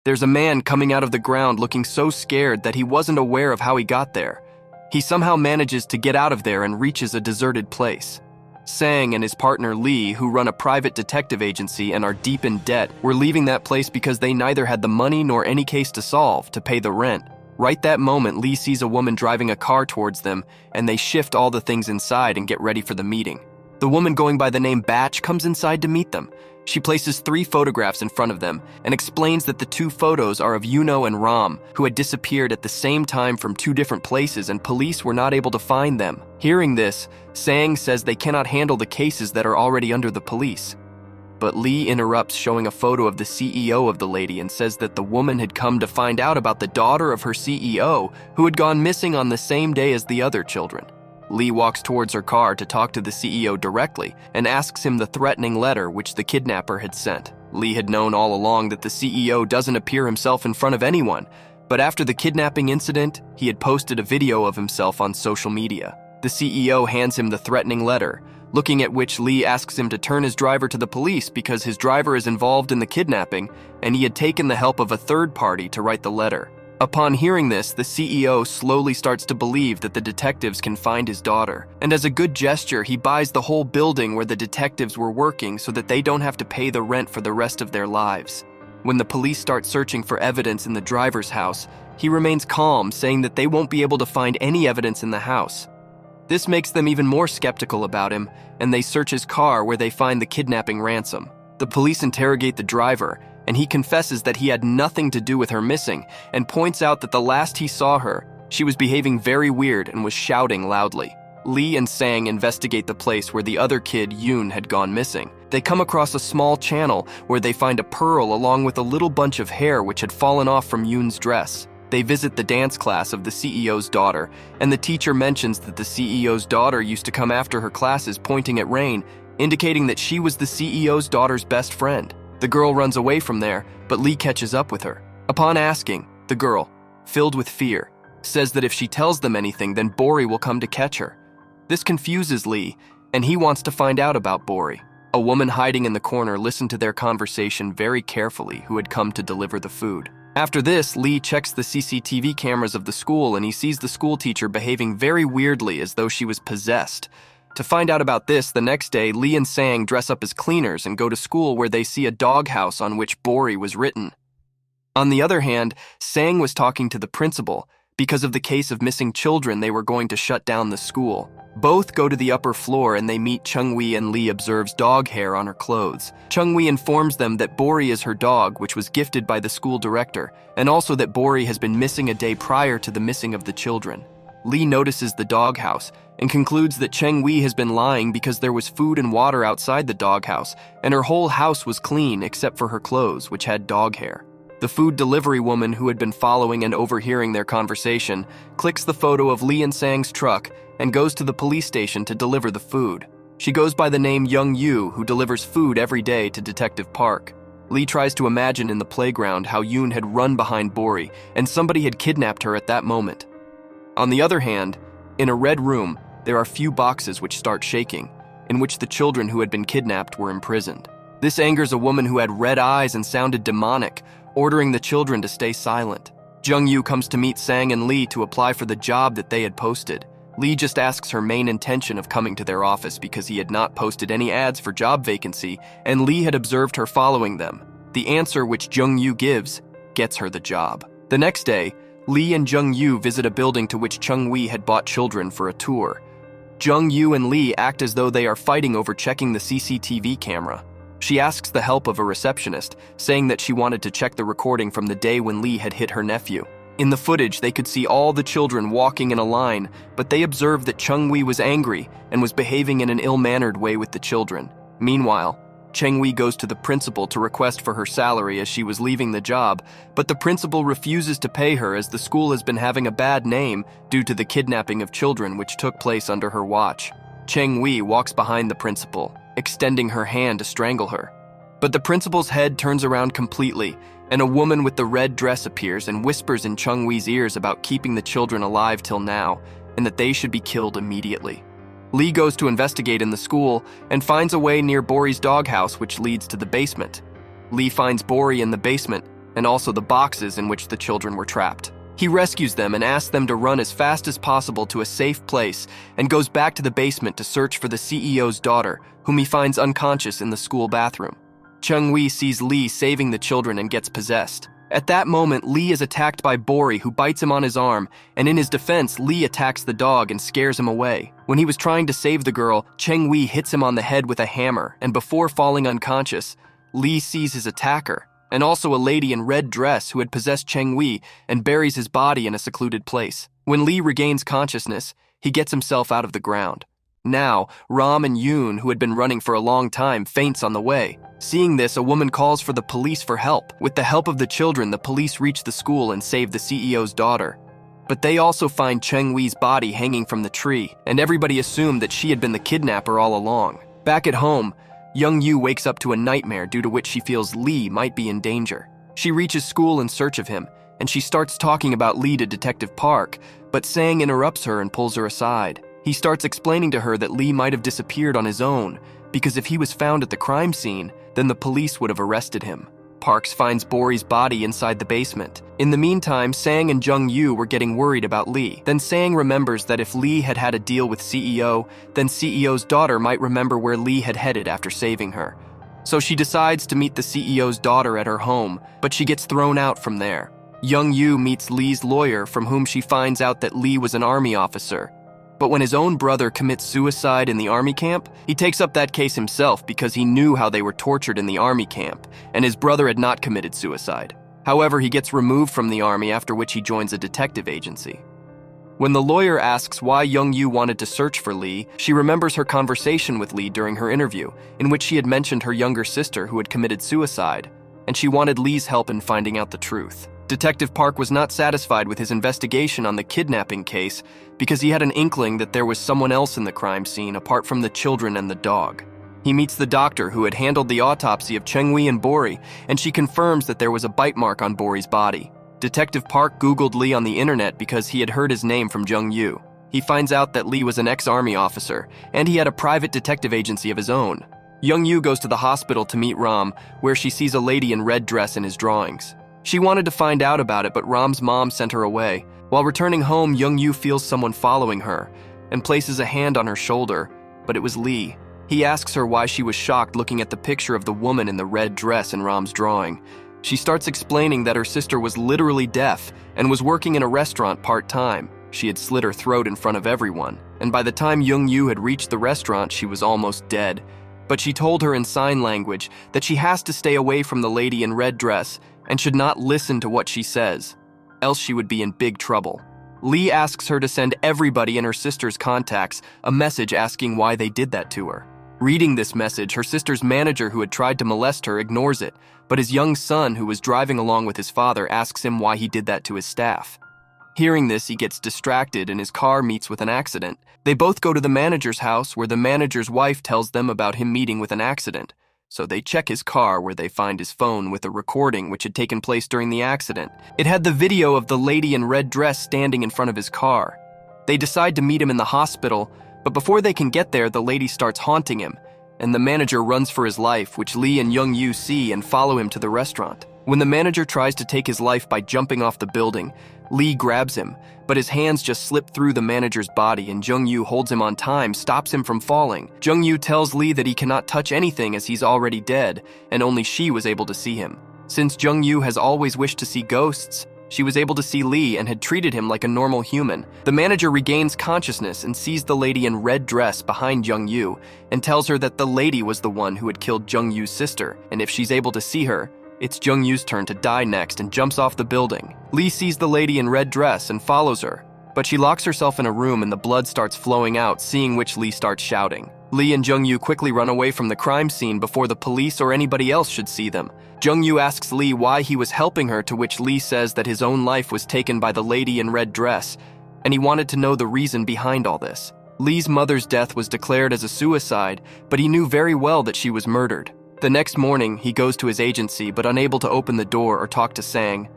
There's a man coming out of the ground looking so scared that he wasn't aware of how he got there. He somehow manages to get out of there and reaches a deserted place. Sang and his partner Lee, who run a private detective agency and are deep in debt, were leaving that place because they neither had the money nor any case to solve to pay the rent. Right that moment, Lee sees a woman driving a car towards them, and they shift all the things inside and get ready for the meeting. The woman going by the name Batch comes inside to meet them. She places 3 photographs in front of them and explains that the 2 photos are of Yuno and Ram, who had disappeared at the same time from 2 different places and police were not able to find them. Hearing this, Sang says they cannot handle the cases that are already under the police. But Lee interrupts, showing a photo of the CEO of the lady, and says that the woman had come to find out about the daughter of her CEO, who had gone missing on the same day as the other children. Lee walks towards her car to talk to the CEO directly and asks him the threatening letter which the kidnapper had sent. Lee had known all along that the CEO doesn't appear himself in front of anyone, but after the kidnapping incident, he had posted a video of himself on social media. The CEO hands him the threatening letter, looking at which Lee asks him to turn his driver to the police because his driver is involved in the kidnapping and he had taken the help of a third party to write the letter. Upon hearing this, the CEO slowly starts to believe that the detectives can find his daughter, and as a good gesture, he buys the whole building where the detectives were working so that they don't have to pay the rent for the rest of their lives. When the police start searching for evidence in the driver's house, he remains calm, saying that they won't be able to find any evidence in the house. This makes them even more skeptical about him, and they search his car where they find the kidnapping ransom. The police interrogate the driver, and he confesses that he had nothing to do with her missing and points out that the last he saw her, she was behaving very weird and was shouting loudly. Lee and Sang investigate the place where the other kid, Yoon, had gone missing. They come across a small channel where they find a pearl along with a little bunch of hair which had fallen off from Yoon's dress. They visit the dance class of the CEO's daughter, and the teacher mentions that the CEO's daughter used to come after her classes pointing at Rain, indicating that she was the CEO's daughter's best friend. The girl runs away from there, but Lee catches up with her. Upon asking, the girl, filled with fear, says that if she tells them anything, then Bori will come to catch her. This confuses Lee, and he wants to find out about Bori. A woman hiding in the corner listened to their conversation very carefully, who had come to deliver the food. After this, Lee checks the CCTV cameras of the school and he sees the school teacher behaving very weirdly as though she was possessed. To find out about this, the next day, Lee and Sang dress up as cleaners and go to school where they see a doghouse on which Bori was written. On the other hand, Sang was talking to the principal. Because of the case of missing children, they were going to shut down the school. Both go to the upper floor and they meet Chung-wee, and Lee observes dog hair on her clothes. Chung-wee informs them that Bori is her dog, which was gifted by the school director, and also that Bori has been missing a day prior to the missing of the children. Lee notices the doghouse and concludes that Chung-wee has been lying because there was food and water outside the doghouse, and her whole house was clean except for her clothes, which had dog hair. The food delivery woman, who had been following and overhearing their conversation, clicks the photo of Lee and Sang's truck and goes to the police station to deliver the food. She goes by the name Myuu, who delivers food every day to Detective Park. Lee tries to imagine in the playground how Yoon had run behind Bori and somebody had kidnapped her at that moment. On the other hand, in a red room, there are few boxes which start shaking, in which the children who had been kidnapped were imprisoned. This angers a woman who had red eyes and sounded demonic, ordering the children to stay silent. Jung-yu comes to meet Sang and Lee to apply for the job that they had posted. Lee just asks her main intention of coming to their office because he had not posted any ads for job vacancy, and Lee had observed her following them. The answer which Jung-yu gives gets her the job. The next day, Lee and Jung-yu visit a building to which Chung-wee had bought children for a tour. Jung-yu and Lee act as though they are fighting over checking the CCTV camera. She asks the help of a receptionist, saying that she wanted to check the recording from the day when Lee had hit her nephew. In the footage, they could see all the children walking in a line, but they observed that Chung-wee was angry and was behaving in an ill-mannered way with the children. Meanwhile, Chung-wee goes to the principal to request for her salary as she was leaving the job, but the principal refuses to pay her as the school has been having a bad name due to the kidnapping of children which took place under her watch. Chung-wee walks behind the principal, extending her hand to strangle her. But the principal's head turns around completely, and a woman with the red dress appears and whispers in Chung-wee's ears about keeping the children alive till now, and that they should be killed immediately. Lee goes to investigate in the school and finds a way near Bori's doghouse which leads to the basement. Lee finds Bori in the basement and also the boxes in which the children were trapped. He rescues them and asks them to run as fast as possible to a safe place and goes back to the basement to search for the CEO's daughter, whom he finds unconscious in the school bathroom. Chung-wee sees Lee saving the children and gets possessed. At that moment, Lee is attacked by Bori, who bites him on his arm, and in his defense, Lee attacks the dog and scares him away. When he was trying to save the girl, Chung-wee hits him on the head with a hammer, and before falling unconscious, Lee sees his attacker, and also a lady in red dress who had possessed Chung-wee, and buries his body in a secluded place. When Lee regains consciousness, he gets himself out of the ground. Now, Ram and Yoon, who had been running for a long time, faints on the way. Seeing this, a woman calls for the police for help. With the help of the children, the police reach the school and save the CEO's daughter. But they also find Chung-wee's body hanging from the tree, and everybody assumed that she had been the kidnapper all along. Back at home, Myuu wakes up to a nightmare due to which she feels Lee might be in danger. She reaches school in search of him, and she starts talking about Lee to Detective Park, but Sang interrupts her and pulls her aside. He starts explaining to her that Lee might have disappeared on his own, because if he was found at the crime scene, then the police would have arrested him. Parks finds Bori's body inside the basement. In the meantime, Sang and Jung-yu were getting worried about Lee. Then Sang remembers that if Lee had had a deal with CEO, then CEO's daughter might remember where Lee had headed after saving her. So she decides to meet the CEO's daughter at her home, but she gets thrown out from there. Jung-yu meets Lee's lawyer, from whom she finds out that Lee was an army officer. But when his own brother commits suicide in the army camp, he takes up that case himself because he knew how they were tortured in the army camp, and his brother had not committed suicide. However, he gets removed from the army, after which he joins a detective agency. When the lawyer asks why Jung-yu wanted to search for Lee, she remembers her conversation with Lee during her interview, in which she had mentioned her younger sister who had committed suicide, and she wanted Lee's help in finding out the truth. Detective Park was not satisfied with his investigation on the kidnapping case because he had an inkling that there was someone else in the crime scene apart from the children and the dog. He meets the doctor who had handled the autopsy of Chung-wee and Bori, and she confirms that there was a bite mark on Bori's body. Detective Park Googled Lee on the internet because he had heard his name from Jung-yu. He finds out that Lee was an ex-army officer, and he had a private detective agency of his own. Jung-yu goes to the hospital to meet Ram, where she sees a lady in red dress in his drawings. She wanted to find out about it, but Ram's mom sent her away. While returning home, Jung-yu feels someone following her and places a hand on her shoulder, but it was Lee. He asks her why she was shocked looking at the picture of the woman in the red dress in Ram's drawing. She starts explaining that her sister was literally deaf and was working in a restaurant part-time. She had slit her throat in front of everyone, and by the time Jung-yu had reached the restaurant, she was almost dead. But she told her in sign language that she has to stay away from the lady in red dress and should not listen to what she says, else she would be in big trouble. Lee asks her to send everybody in her sister's contacts a message asking why they did that to her. Reading this message, her sister's manager who had tried to molest her ignores it, but his young son, who was driving along with his father, asks him why he did that to his staff. Hearing this, he gets distracted and his car meets with an accident. They both go to the manager's house, where the manager's wife tells them about him meeting with an accident. So they check his car, where they find his phone with a recording which had taken place during the accident. It had the video of the lady in red dress standing in front of his car. They decide to meet him in the hospital, but before they can get there, the lady starts haunting him, and the manager runs for his life, which Lee and Jung-yu see and follow him to the restaurant. When the manager tries to take his life by jumping off the building, Lee grabs him, but his hands just slip through the manager's body, and Jung-yu holds him on time, stops him from falling. Jung-yu tells Lee that he cannot touch anything as he's already dead, and only she was able to see him. Since Jung-yu has always wished to see ghosts, she was able to see Lee and had treated him like a normal human. The manager regains consciousness and sees the lady in red dress behind Jung-yu and tells her that the lady was the one who had killed Jung-yu's sister, and if she's able to see her, it's Jung-yu's turn to die next and jumps off the building. Lee sees the lady in red dress and follows her, but she locks herself in a room and the blood starts flowing out, seeing which Lee starts shouting. Lee and Jung-yu quickly run away from the crime scene before the police or anybody else should see them. Jung-yu asks Lee why he was helping her, to which Lee says that his own life was taken by the lady in red dress, and he wanted to know the reason behind all this. Lee's mother's death was declared as a suicide, but he knew very well that she was murdered. The next morning, he goes to his agency, but unable to open the door or talk to Sang.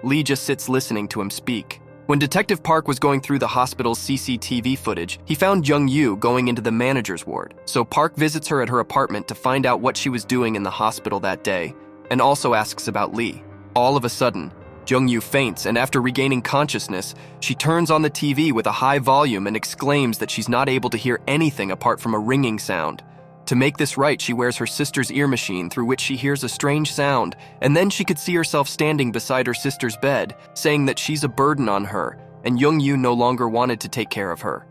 Lee just sits listening to him speak. When Detective Park was going through the hospital's CCTV footage, he found Jung-yu going into the manager's ward. So Park visits her at her apartment to find out what she was doing in the hospital that day, and also asks about Lee. All of a sudden, Myuu faints, and after regaining consciousness, she turns on the TV with a high volume and exclaims that she's not able to hear anything apart from a ringing sound. To make this right, she wears her sister's ear machine through which she hears a strange sound, and then she could see herself standing beside her sister's bed, saying that she's a burden on her, and Myuu no longer wanted to take care of her.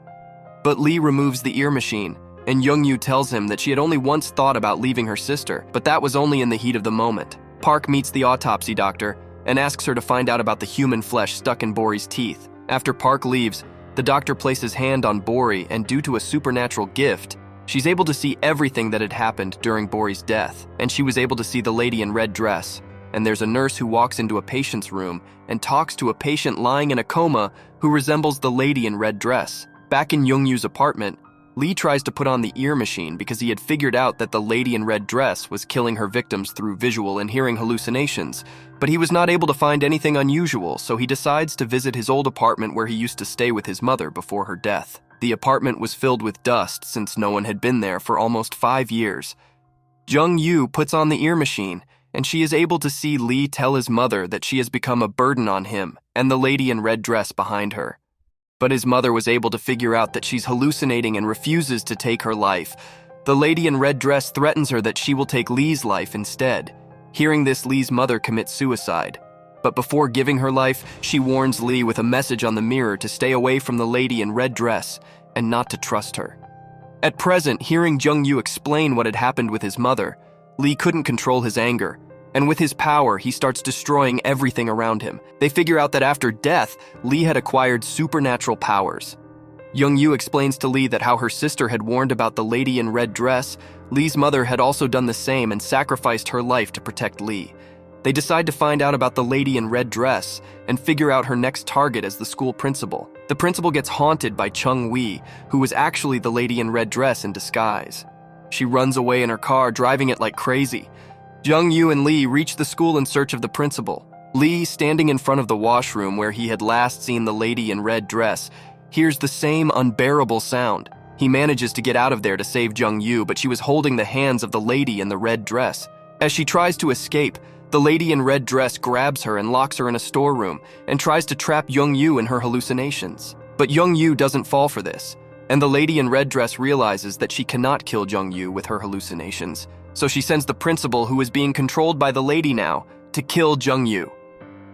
But Lee removes the ear machine, and Myuu tells him that she had only once thought about leaving her sister, but that was only in the heat of the moment. Park meets the autopsy doctor and asks her to find out about the human flesh stuck in Bori's teeth. After Park leaves, the doctor places hand on Bori, and due to a supernatural gift, she's able to see everything that had happened during Bori's death, and she was able to see the lady in red dress. And there's a nurse who walks into a patient's room and talks to a patient lying in a coma who resembles the lady in red dress. Back in Myuu's apartment, Lee tries to put on the ear machine because he had figured out that the lady in red dress was killing her victims through visual and hearing hallucinations, but he was not able to find anything unusual, so he decides to visit his old apartment where he used to stay with his mother before her death. The apartment was filled with dust since no one had been there for almost 5 years. Myuu puts on the ear machine, and she is able to see Lee tell his mother that she has become a burden on him and the lady in red dress behind her. But his mother was able to figure out that she's hallucinating and refuses to take her life. The lady in red dress threatens her that she will take Lee's life instead. Hearing this, Lee's mother commits suicide. But before giving her life, she warns Lee with a message on the mirror to stay away from the lady in red dress and not to trust her. At present, hearing Myuu explain what had happened with his mother, Lee couldn't control his anger, and with his power, he starts destroying everything around him. They figure out that after death, Lee had acquired supernatural powers. Myuu explains to Lee that how her sister had warned about the lady in red dress, Lee's mother had also done the same and sacrificed her life to protect Lee. They decide to find out about the lady in red dress and figure out her next target as the school principal. The principal gets haunted by Chung-Wee, who was actually the lady in red dress in disguise. She runs away in her car, driving it like crazy. Myuu and Lee reach the school in search of the principal. Lee, standing in front of the washroom where he had last seen the lady in red dress, hears the same unbearable sound. He manages to get out of there to save Myuu, but she was holding the hands of the lady in the red dress. As she tries to escape, the lady in red dress grabs her and locks her in a storeroom and tries to trap Myuu in her hallucinations. But Myuu doesn't fall for this, and the lady in red dress realizes that she cannot kill Myuu with her hallucinations. So she sends the principal, who is being controlled by the lady now, to kill Myuu.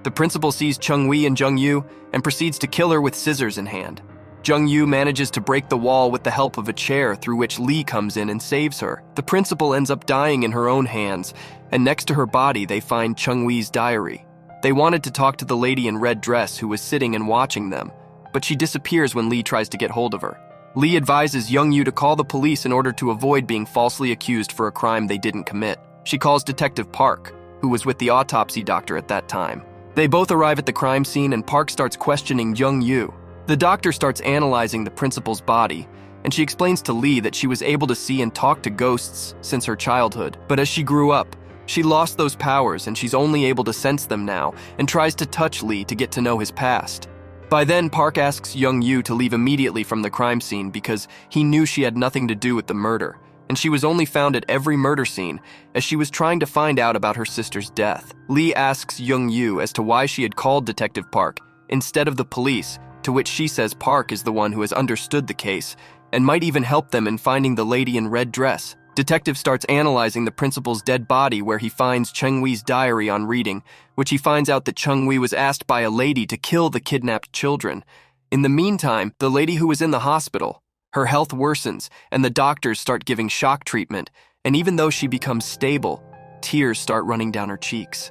The principal sees Chung-Wee and Myuu and proceeds to kill her with scissors in hand. Myuu manages to break the wall with the help of a chair, through which Lee comes in and saves her. The principal ends up dying in her own hands, and next to her body they find Chung-Wee's diary. They wanted to talk to the lady in red dress who was sitting and watching them, but she disappears when Lee tries to get hold of her. Lee advises Myuu to call the police in order to avoid being falsely accused for a crime they didn't commit. She calls Detective Park, who was with the autopsy doctor at that time. They both arrive at the crime scene, and Park starts questioning Myuu. The doctor starts analyzing the principal's body, and she explains to Lee that she was able to see and talk to ghosts since her childhood. But as she grew up, she lost those powers, and she's only able to sense them now, and tries to touch Lee to get to know his past. By then, Park asks Myuu to leave immediately from the crime scene because he knew she had nothing to do with the murder, and she was only found at every murder scene as she was trying to find out about her sister's death. Lee asks Myuu as to why she had called Detective Park instead of the police, to which she says Park is the one who has understood the case and might even help them in finding the lady in red dress. Detective starts analyzing the principal's dead body, where he finds Chung-Wee's diary on reading, which he finds out that Chung-Wee was asked by a lady to kill the kidnapped children. In the meantime, the lady who was in the hospital, her health worsens, and the doctors start giving shock treatment, and even though she becomes stable, tears start running down her cheeks.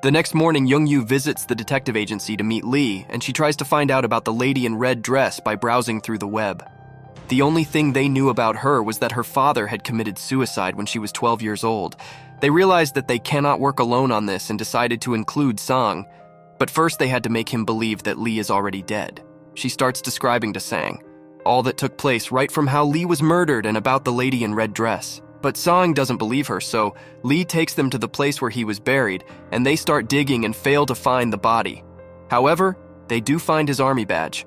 The next morning, Myuu visits the detective agency to meet Lee, and she tries to find out about the lady in red dress by browsing through the web. The only thing they knew about her was that her father had committed suicide when she was 12 years old. They realized that they cannot work alone on this and decided to include Sang, but first they had to make him believe that Lee is already dead. She starts describing to Sang all that took place right from how Lee was murdered and about the lady in red dress. But Sang doesn't believe her, so Lee takes them to the place where he was buried, and they start digging and fail to find the body. However, they do find his army badge.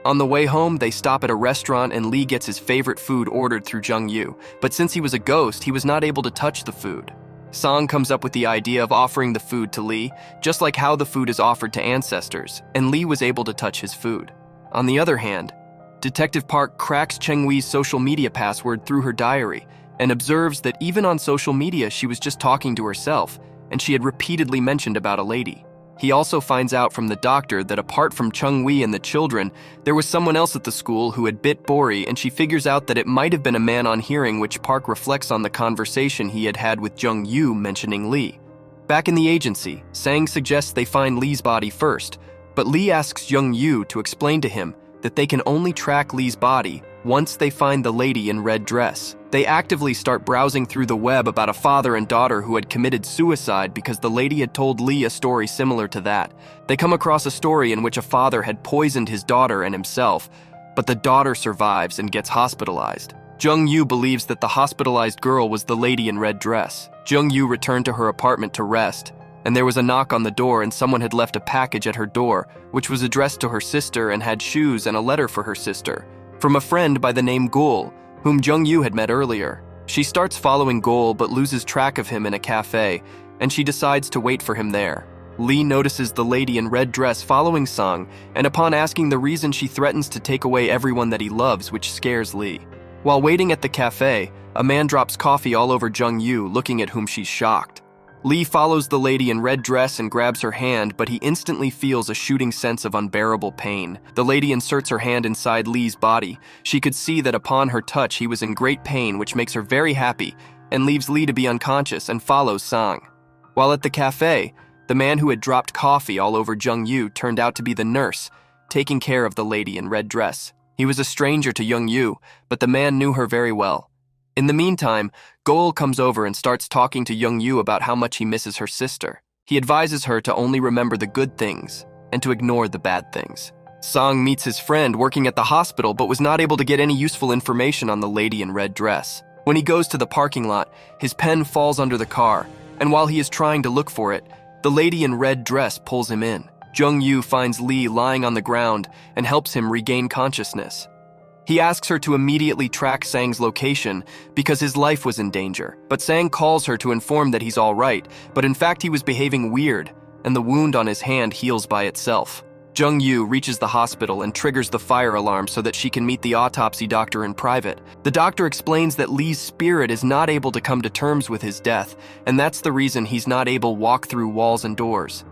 On the way home, they stop at a restaurant and Lee gets his favorite food ordered through Myuu, but since he was a ghost, he was not able to touch the food. Song comes up with the idea of offering the food to Lee, just like how the food is offered to ancestors, and Lee was able to touch his food. On the other hand, Detective Park cracks Cheng-Wei's social media password through her diary and observes that even on social media she was just talking to herself, and she had repeatedly mentioned about a lady. He also finds out from the doctor that apart from Cheng-Wei and the children, there was someone else at the school who had bit Bori, and she figures out that it might have been a man on hearing, which Park reflects on the conversation he had had with Jung-Yu mentioning Lee. Back in the agency, Sang suggests they find Lee's body first, but Lee asks Jung-Yu to explain to him that they can only track Lee's body once they find the lady in red dress. They actively start browsing through the web about a father and daughter who had committed suicide because the lady had told Lee a story similar to that. They come across a story in which a father had poisoned his daughter and himself, but the daughter survives and gets hospitalized. Jung-Yu believes that the hospitalized girl was the lady in red dress. Jung-Yu returned to her apartment to rest, and there was a knock on the door, and someone had left a package at her door, which was addressed to her sister and had shoes and a letter for her sister, from a friend by the name Gul, whom Jung-Yu had met earlier. She starts following Gul but loses track of him in a cafe, and she decides to wait for him there. Lee notices the lady in red dress following Song, and upon asking the reason, she threatens to take away everyone that he loves, which scares Lee. While waiting at the cafe, a man drops coffee all over Jung-Yu, looking at whom she's shocked. Lee follows the lady in red dress and grabs her hand, but he instantly feels a shooting sense of unbearable pain. The lady inserts her hand inside Lee's body. She could see that upon her touch he was in great pain, which makes her very happy, and leaves Lee to be unconscious and follows Song. While at the cafe, the man who had dropped coffee all over Jung-Yu turned out to be the nurse, taking care of the lady in red dress. He was a stranger to Jung-Yu, but the man knew her very well. In the meantime, Gol comes over and starts talking to Jung-Yu about how much he misses her sister. He advises her to only remember the good things and to ignore the bad things. Song meets his friend working at the hospital but was not able to get any useful information on the lady in red dress. When he goes to the parking lot, his pen falls under the car, and while he is trying to look for it, the lady in red dress pulls him in. Jung-Yu finds Lee lying on the ground and helps him regain consciousness. He asks her to immediately track Sang's location because his life was in danger, but Sang calls her to inform that he's all right, but in fact he was behaving weird, and the wound on his hand heals by itself. Jung-Yu reaches the hospital and triggers the fire alarm so that she can meet the autopsy doctor in private. The doctor explains that Lee's spirit is not able to come to terms with his death, and that's the reason he's not able to walk through walls and doors.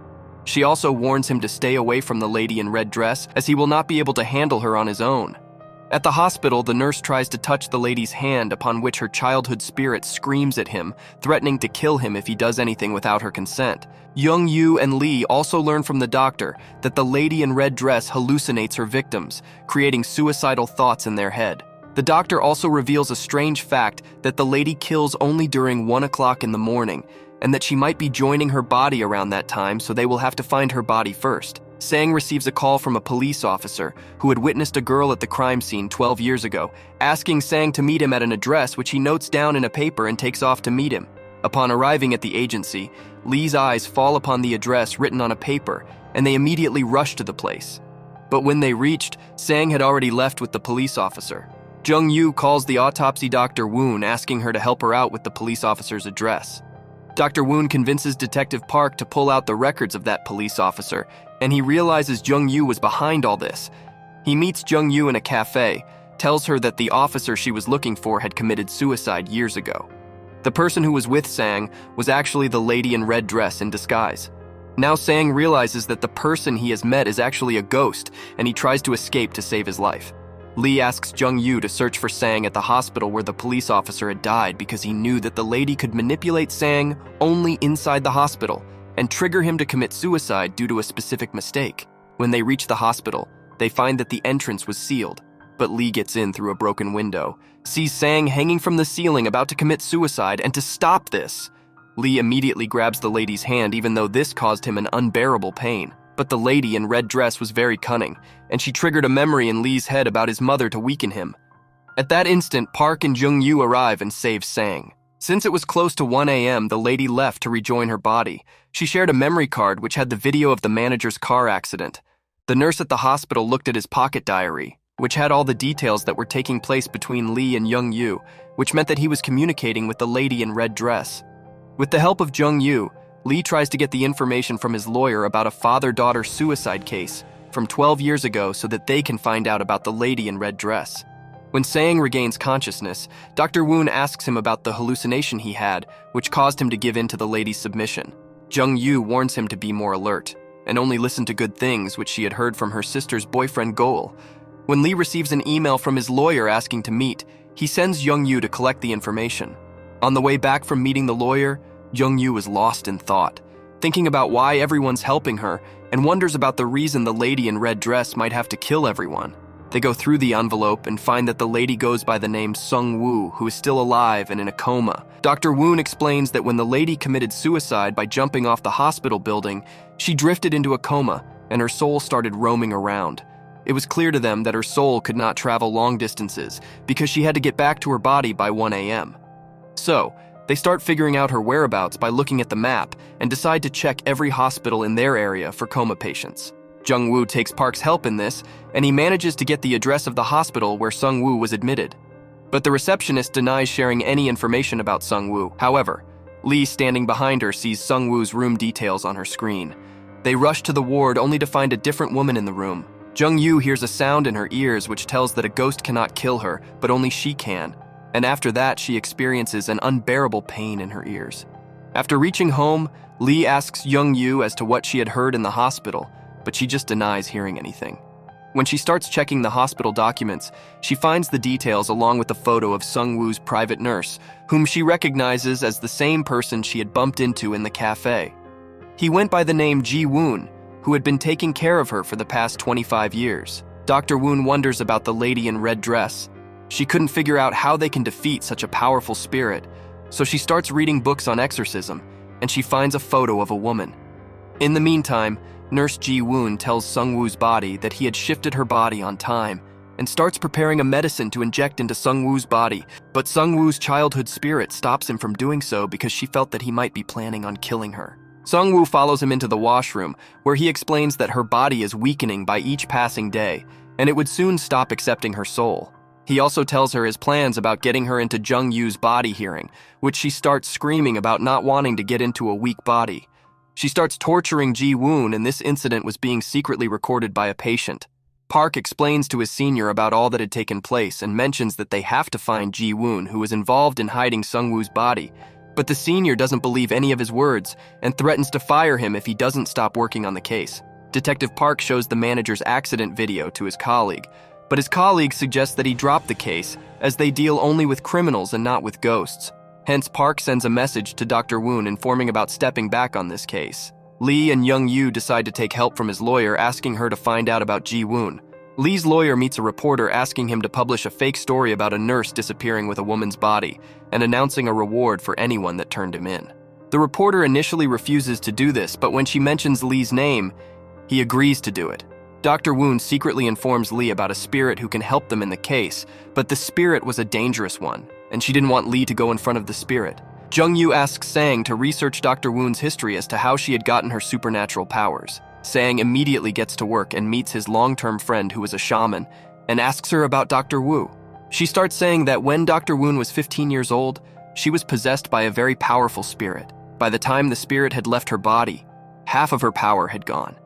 She also warns him to stay away from the lady in red dress, as he will not be able to handle her on his own. At the hospital, the nurse tries to touch the lady's hand, upon which her childhood spirit screams at him, threatening to kill him if he does anything without her consent. Jung-Yu and Lee also learn from the doctor that the lady in red dress hallucinates her victims, creating suicidal thoughts in their head. The doctor also reveals a strange fact that the lady kills only during 1 o'clock in the morning, and that she might be joining her body around that time, so they will have to find her body first. Sang receives a call from a police officer who had witnessed a girl at the crime scene 12 years ago, asking Sang to meet him at an address, which he notes down in a paper and takes off to meet him. Upon arriving at the agency, Lee's eyes fall upon the address written on a paper, and they immediately rush to the place. But when they reached, Sang had already left with the police officer. Jung-Yu calls the autopsy Dr. Woon, asking her to help her out with the police officer's address. Dr. Woon convinces Detective Park to pull out the records of that police officer, and he realizes Jung-Yu was behind all this. He meets Jung-Yu in a cafe, tells her that the officer she was looking for had committed suicide years ago. The person who was with Sang was actually the lady in red dress in disguise. Now Sang realizes that the person he has met is actually a ghost, and he tries to escape to save his life. Lee asks Jung-Yu to search for Sang at the hospital where the police officer had died because he knew that the lady could manipulate Sang only inside the hospital and trigger him to commit suicide due to a specific mistake. When they reach the hospital, they find that the entrance was sealed, but Lee gets in through a broken window, sees Sang hanging from the ceiling about to commit suicide, and to stop this, Lee immediately grabs the lady's hand, even though this caused him an unbearable pain. But the lady in red dress was very cunning, and she triggered a memory in Lee's head about his mother to weaken him. At that instant, Park and Jung-Yu arrive and save Sang. Since it was close to 1 a.m., the lady left to rejoin her body. She shared a memory card which had the video of the manager's car accident. The nurse at the hospital looked at his pocket diary, which had all the details that were taking place between Lee and Jung-Yu, which meant that he was communicating with the lady in red dress. With the help of Myuu, Lee tries to get the information from his lawyer about a father-daughter suicide case from 12 years ago so that they can find out about the lady in red dress. When Sang regains consciousness, Dr. Woon asks him about the hallucination he had, which caused him to give in to the lady's submission. Myuu warns him to be more alert and only listen to good things, which she had heard from her sister's boyfriend Goal. When Lee receives an email from his lawyer asking to meet, he sends Myuu to collect the information. On the way back from meeting the lawyer, Myuu is lost in thought, thinking about why everyone's helping her and wonders about the reason the lady in red dress might have to kill everyone. They go through the envelope and find that the lady goes by the name Sung-woo, who is still alive and in a coma. Dr. Woon explains that when the lady committed suicide by jumping off the hospital building, she drifted into a coma and her soul started roaming around. It was clear to them that her soul could not travel long distances because she had to get back to her body by 1 a.m. So, they start figuring out her whereabouts by looking at the map and decide to check every hospital in their area for coma patients. Jung-woo takes Park's help in this, and he manages to get the address of the hospital where Sung-woo was admitted. But the receptionist denies sharing any information about Sung-woo. However, Lee standing behind her sees Sung-woo's room details on her screen. They rush to the ward only to find a different woman in the room. Jung-yoo hears a sound in her ears which tells that a ghost cannot kill her, but only she can. And after that, she experiences an unbearable pain in her ears. After reaching home, Lee asks Jung-yoo as to what she had heard in the hospital, but she just denies hearing anything. When she starts checking the hospital documents, she finds the details along with a photo of Sung-woo's private nurse, whom she recognizes as the same person she had bumped into in the cafe. He went by the name Ji-woon, who had been taking care of her for the past 25 years. Dr. Woon wonders about the lady in red dress. She couldn't figure out how they can defeat such a powerful spirit, so she starts reading books on exorcism, and she finds a photo of a woman. In the meantime, Nurse Ji-woon tells Sung-woo's body that he had shifted her body on time and starts preparing a medicine to inject into Sung-woo's body, but Sung-woo's childhood spirit stops him from doing so because she felt that he might be planning on killing her. Sung-woo follows him into the washroom, where he explains that her body is weakening by each passing day, and it would soon stop accepting her soul. He also tells her his plans about getting her into Jung-yu's body hearing, which she starts screaming about not wanting to get into a weak body. She starts torturing Ji-woon, and this incident was being secretly recorded by a patient. Park explains to his senior about all that had taken place and mentions that they have to find Ji-woon, who was involved in hiding Sung-woo's body. But the senior doesn't believe any of his words and threatens to fire him if he doesn't stop working on the case. Detective Park shows the manager's accident video to his colleague, but his colleague suggests that he drop the case as they deal only with criminals and not with ghosts. Hence, Park sends a message to Dr. Woon informing about stepping back on this case. Lee and Jung-yoo decide to take help from his lawyer, asking her to find out about Ji-woon. Lee's lawyer meets a reporter asking him to publish a fake story about a nurse disappearing with a woman's body and announcing a reward for anyone that turned him in. The reporter initially refuses to do this, but when she mentions Lee's name, he agrees to do it. Dr. Woon secretly informs Lee about a spirit who can help them in the case, but the spirit was a dangerous one, and she didn't want Lee to go in front of the spirit. Jung-yoo asks Sang to research Dr. Woon's history as to how she had gotten her supernatural powers. Sang immediately gets to work and meets his long-term friend who is a shaman and asks her about Dr. Woo. She starts saying that when Dr. Woon was 15 years old, she was possessed by a very powerful spirit. By the time the spirit had left her body, half of her power had gone.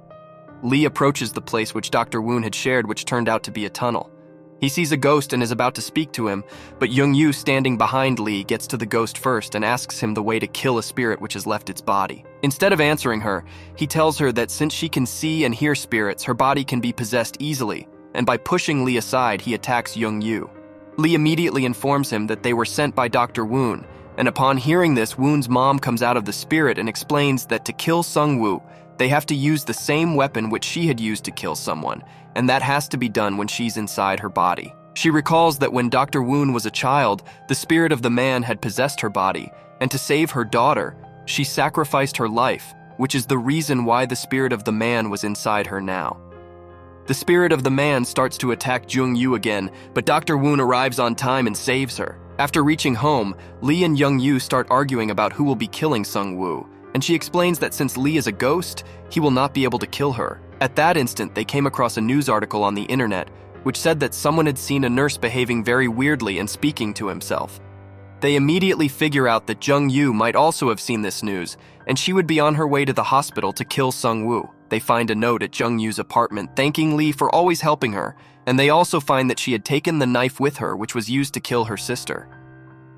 Lee approaches the place which Dr. Woon had shared, which turned out to be a tunnel. He sees a ghost and is about to speak to him, but Jung-yoo standing behind Lee gets to the ghost first and asks him the way to kill a spirit which has left its body. Instead of answering her, he tells her that since she can see and hear spirits, her body can be possessed easily, and by pushing Lee aside, he attacks Jung-yoo. Lee immediately informs him that they were sent by Dr. Woon, and upon hearing this, Woon's mom comes out of the spirit and explains that to kill Sung-woo, they have to use the same weapon which she had used to kill someone, and that has to be done when she's inside her body. She recalls that when Dr. Woon was a child, the spirit of the man had possessed her body, and to save her daughter, she sacrificed her life, which is the reason why the spirit of the man was inside her now. The spirit of the man starts to attack Jung-yoo again, but Dr. Woon arrives on time and saves her. After reaching home, Lee and Jung-yoo start arguing about who will be killing Sung-woo, and she explains that since Lee is a ghost, he will not be able to kill her. At that instant, they came across a news article on the internet which said that someone had seen a nurse behaving very weirdly and speaking to himself. They immediately figure out that Myuu might also have seen this news, and she would be on her way to the hospital to kill Sungwoo. They find a note at Myuu's apartment thanking Lee for always helping her, and they also find that she had taken the knife with her, which was used to kill her sister.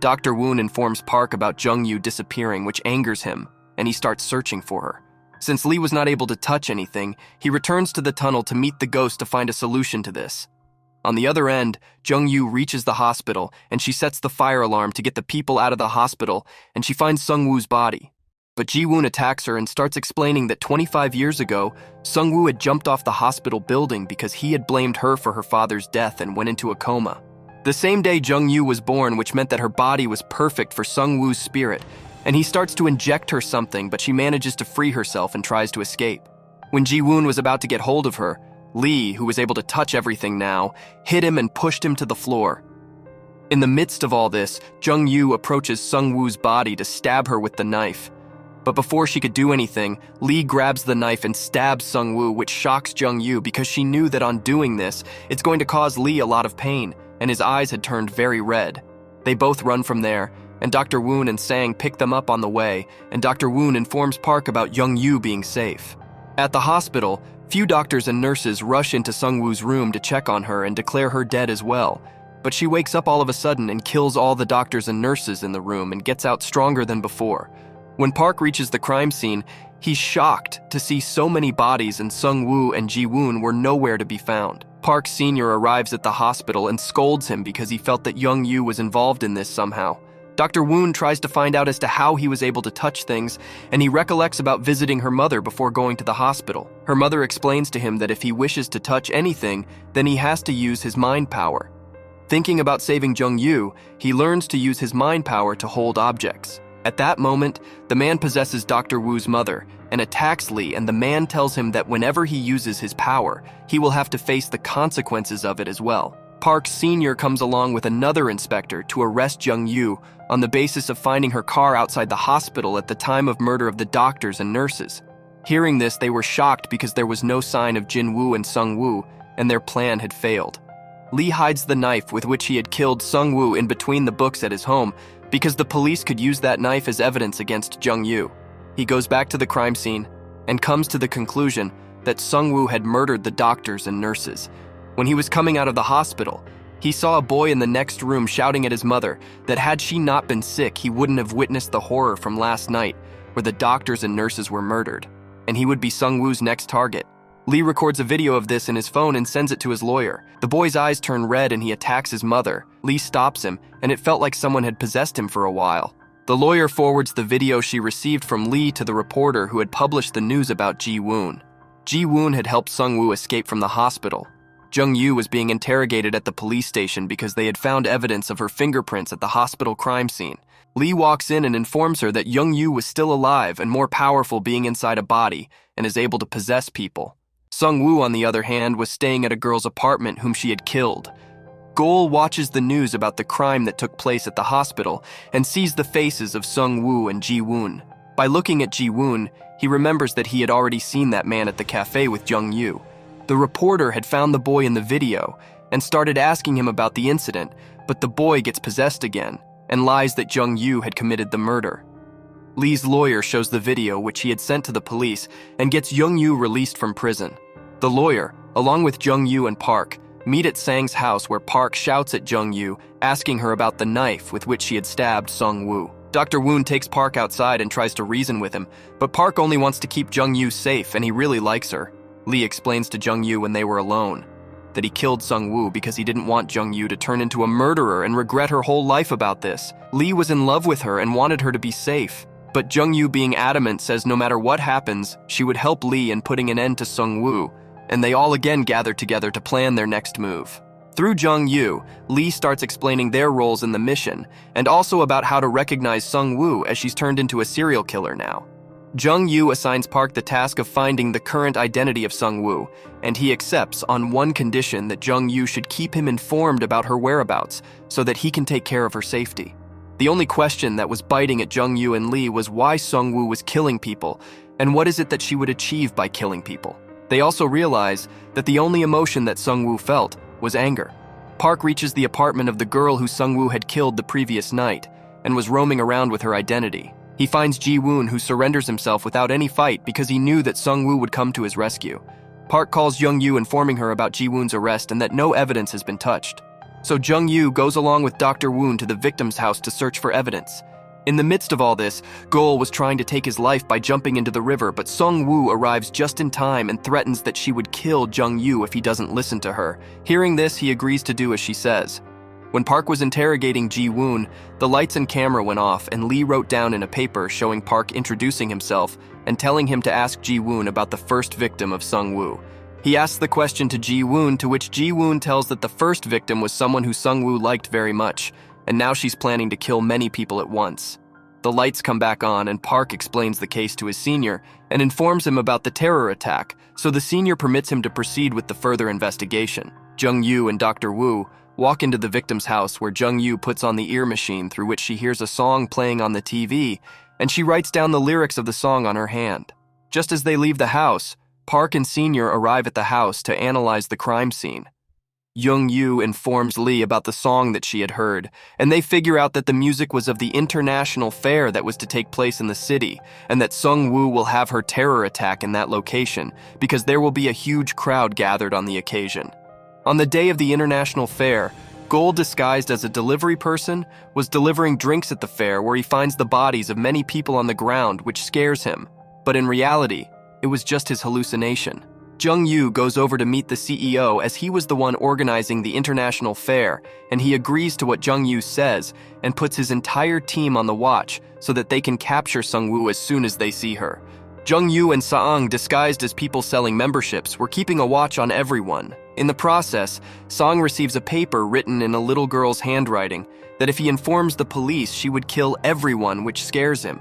Dr. Woon informs Park about Myuu disappearing, which angers him, and he starts searching for her. Since Lee was not able to touch anything, he returns to the tunnel to meet the ghost to find a solution to this. On the other end, Myuu reaches the hospital, and she sets the fire alarm to get the people out of the hospital, and she finds Sungwoo's body. But Ji-woon attacks her and starts explaining that 25 years ago, Sungwoo had jumped off the hospital building because he had blamed her for her father's death and went into a coma. The same day Myuu was born, which meant that her body was perfect for Sungwoo's spirit, and he starts to inject her something, but she manages to free herself and tries to escape. When Ji-woon was about to get hold of her, Lee, who was able to touch everything now, hit him and pushed him to the floor. In the midst of all this, Myuu approaches Sungwoo's body to stab her with the knife. But before she could do anything, Lee grabs the knife and stabs Sungwoo, which shocks Myuu because she knew that on doing this, it's going to cause Lee a lot of pain, and his eyes had turned very red. They both run from there, and Dr. Woon and Sang pick them up on the way, and Dr. Woon informs Park about Myuu being safe. At the hospital, few doctors and nurses rush into Sungwoo's room to check on her and declare her dead as well, but she wakes up all of a sudden and kills all the doctors and nurses in the room and gets out stronger than before. When Park reaches the crime scene, he's shocked to see so many bodies, and Sungwoo and Ji-woon were nowhere to be found. Park Sr. arrives at the hospital and scolds him because he felt that Myuu was involved in this somehow. Dr. Woon tries to find out as to how he was able to touch things, and he recollects about visiting her mother before going to the hospital. Her mother explains to him that if he wishes to touch anything, then he has to use his mind power. Thinking about saving Myuu, he learns to use his mind power to hold objects. At that moment, the man possesses Dr. Woo's mother and attacks Lee, and the man tells him that whenever he uses his power, he will have to face the consequences of it as well. Park Sr. comes along with another inspector to arrest Myuu on the basis of finding her car outside the hospital at the time of murder of the doctors and nurses. Hearing this, they were shocked because there was no sign of Jin-woo and Sung-woo, and their plan had failed. Lee hides the knife with which he had killed Sung-woo in between the books at his home because the police could use that knife as evidence against Myuu. He goes back to the crime scene and comes to the conclusion that Sung-woo had murdered the doctors and nurses. When he was coming out of the hospital, he saw a boy in the next room shouting at his mother that had she not been sick, he wouldn't have witnessed the horror from last night where the doctors and nurses were murdered, and he would be Sung-woo's next target. Lee records a video of this in his phone and sends it to his lawyer. The boy's eyes turn red and he attacks his mother. Lee stops him, and it felt like someone had possessed him for a while. The lawyer forwards the video she received from Lee to the reporter who had published the news about Ji-woon. Ji-woon had helped Sung-woo escape from the hospital. Myuu was being interrogated at the police station because they had found evidence of her fingerprints at the hospital crime scene. Lee walks in and informs her that Myuu was still alive and more powerful being inside a body and is able to possess people. Sung-woo, on the other hand, was staying at a girl's apartment whom she had killed. Gol watches the news about the crime that took place at the hospital and sees the faces of Sung-woo and Ji-woon. By looking at Ji-woon, he remembers that he had already seen that man at the cafe with Myuu. The reporter had found the boy in the video and started asking him about the incident, but the boy gets possessed again and lies that Myuu had committed the murder. Lee's lawyer shows the video which he had sent to the police and gets Myuu released from prison. The lawyer, along with Myuu and Park, meet at Sang's house where Park shouts at Myuu, asking her about the knife with which she had stabbed Sung-woo. Dr. Woon takes Park outside and tries to reason with him, but Park only wants to keep Myuu safe and he really likes her. Lee explains to Myuu when they were alone that he killed Sung-woo because he didn't want Myuu to turn into a murderer and regret her whole life about this. Lee was in love with her and wanted her to be safe. But Myuu, being adamant, says no matter what happens, she would help Lee in putting an end to Sung-woo, and they all again gather together to plan their next move. Through Myuu, Lee starts explaining their roles in the mission, and also about how to recognize Sung-woo as she's turned into a serial killer now. Myuu assigns Park the task of finding the current identity of Sung-woo, and he accepts on one condition that Myuu should keep him informed about her whereabouts so that he can take care of her safety. The only question that was biting at Myuu and Lee was why Sung-woo was killing people, and what is it that she would achieve by killing people. They also realize that the only emotion that Sung-woo felt was anger. Park reaches the apartment of the girl who Sung-woo had killed the previous night, and was roaming around with her identity. He finds Ji-woon, who surrenders himself without any fight because he knew that Sung-woo would come to his rescue. Park calls Jung-yu, informing her about Ji-woon's arrest and that no evidence has been touched. So Jung-yu goes along with Dr. Woon to the victim's house to search for evidence. In the midst of all this, Gol was trying to take his life by jumping into the river, but Sung-woo arrives just in time and threatens that she would kill Jung-yu if he doesn't listen to her. Hearing this, he agrees to do as she says. When Park was interrogating Ji-woon, the lights and camera went off, and Lee wrote down in a paper showing Park introducing himself and telling him to ask Ji-woon about the first victim of Sung-woo. He asks the question to Ji-woon, to which Ji-woon tells that the first victim was someone who Sung-woo liked very much, and now she's planning to kill many people at once. The lights come back on, and Park explains the case to his senior and informs him about the terror attack, so the senior permits him to proceed with the further investigation. Jung-yu and Dr. Woo walk into the victim's house, where Jung-yu puts on the ear machine through which she hears a song playing on the TV, and she writes down the lyrics of the song on her hand. Just as they leave the house, Park and Senior arrive at the house to analyze the crime scene. Jung-yu informs Lee about the song that she had heard, and they figure out that the music was of the international fair that was to take place in the city, and that Sung-woo will have her terror attack in that location because there will be a huge crowd gathered on the occasion. On the day of the international fair, Gol, disguised as a delivery person, was delivering drinks at the fair, where he finds the bodies of many people on the ground, which scares him. But in reality, it was just his hallucination. Jung-yu goes over to meet the CEO, as he was the one organizing the international fair, and he agrees to what Jung-yu says and puts his entire team on the watch so that they can capture Sung-woo as soon as they see her. Jung-yu and Saung, disguised as people selling memberships, were keeping a watch on everyone. In the process, Saung receives a paper written in a little girl's handwriting that if he informs the police, she would kill everyone, which scares him.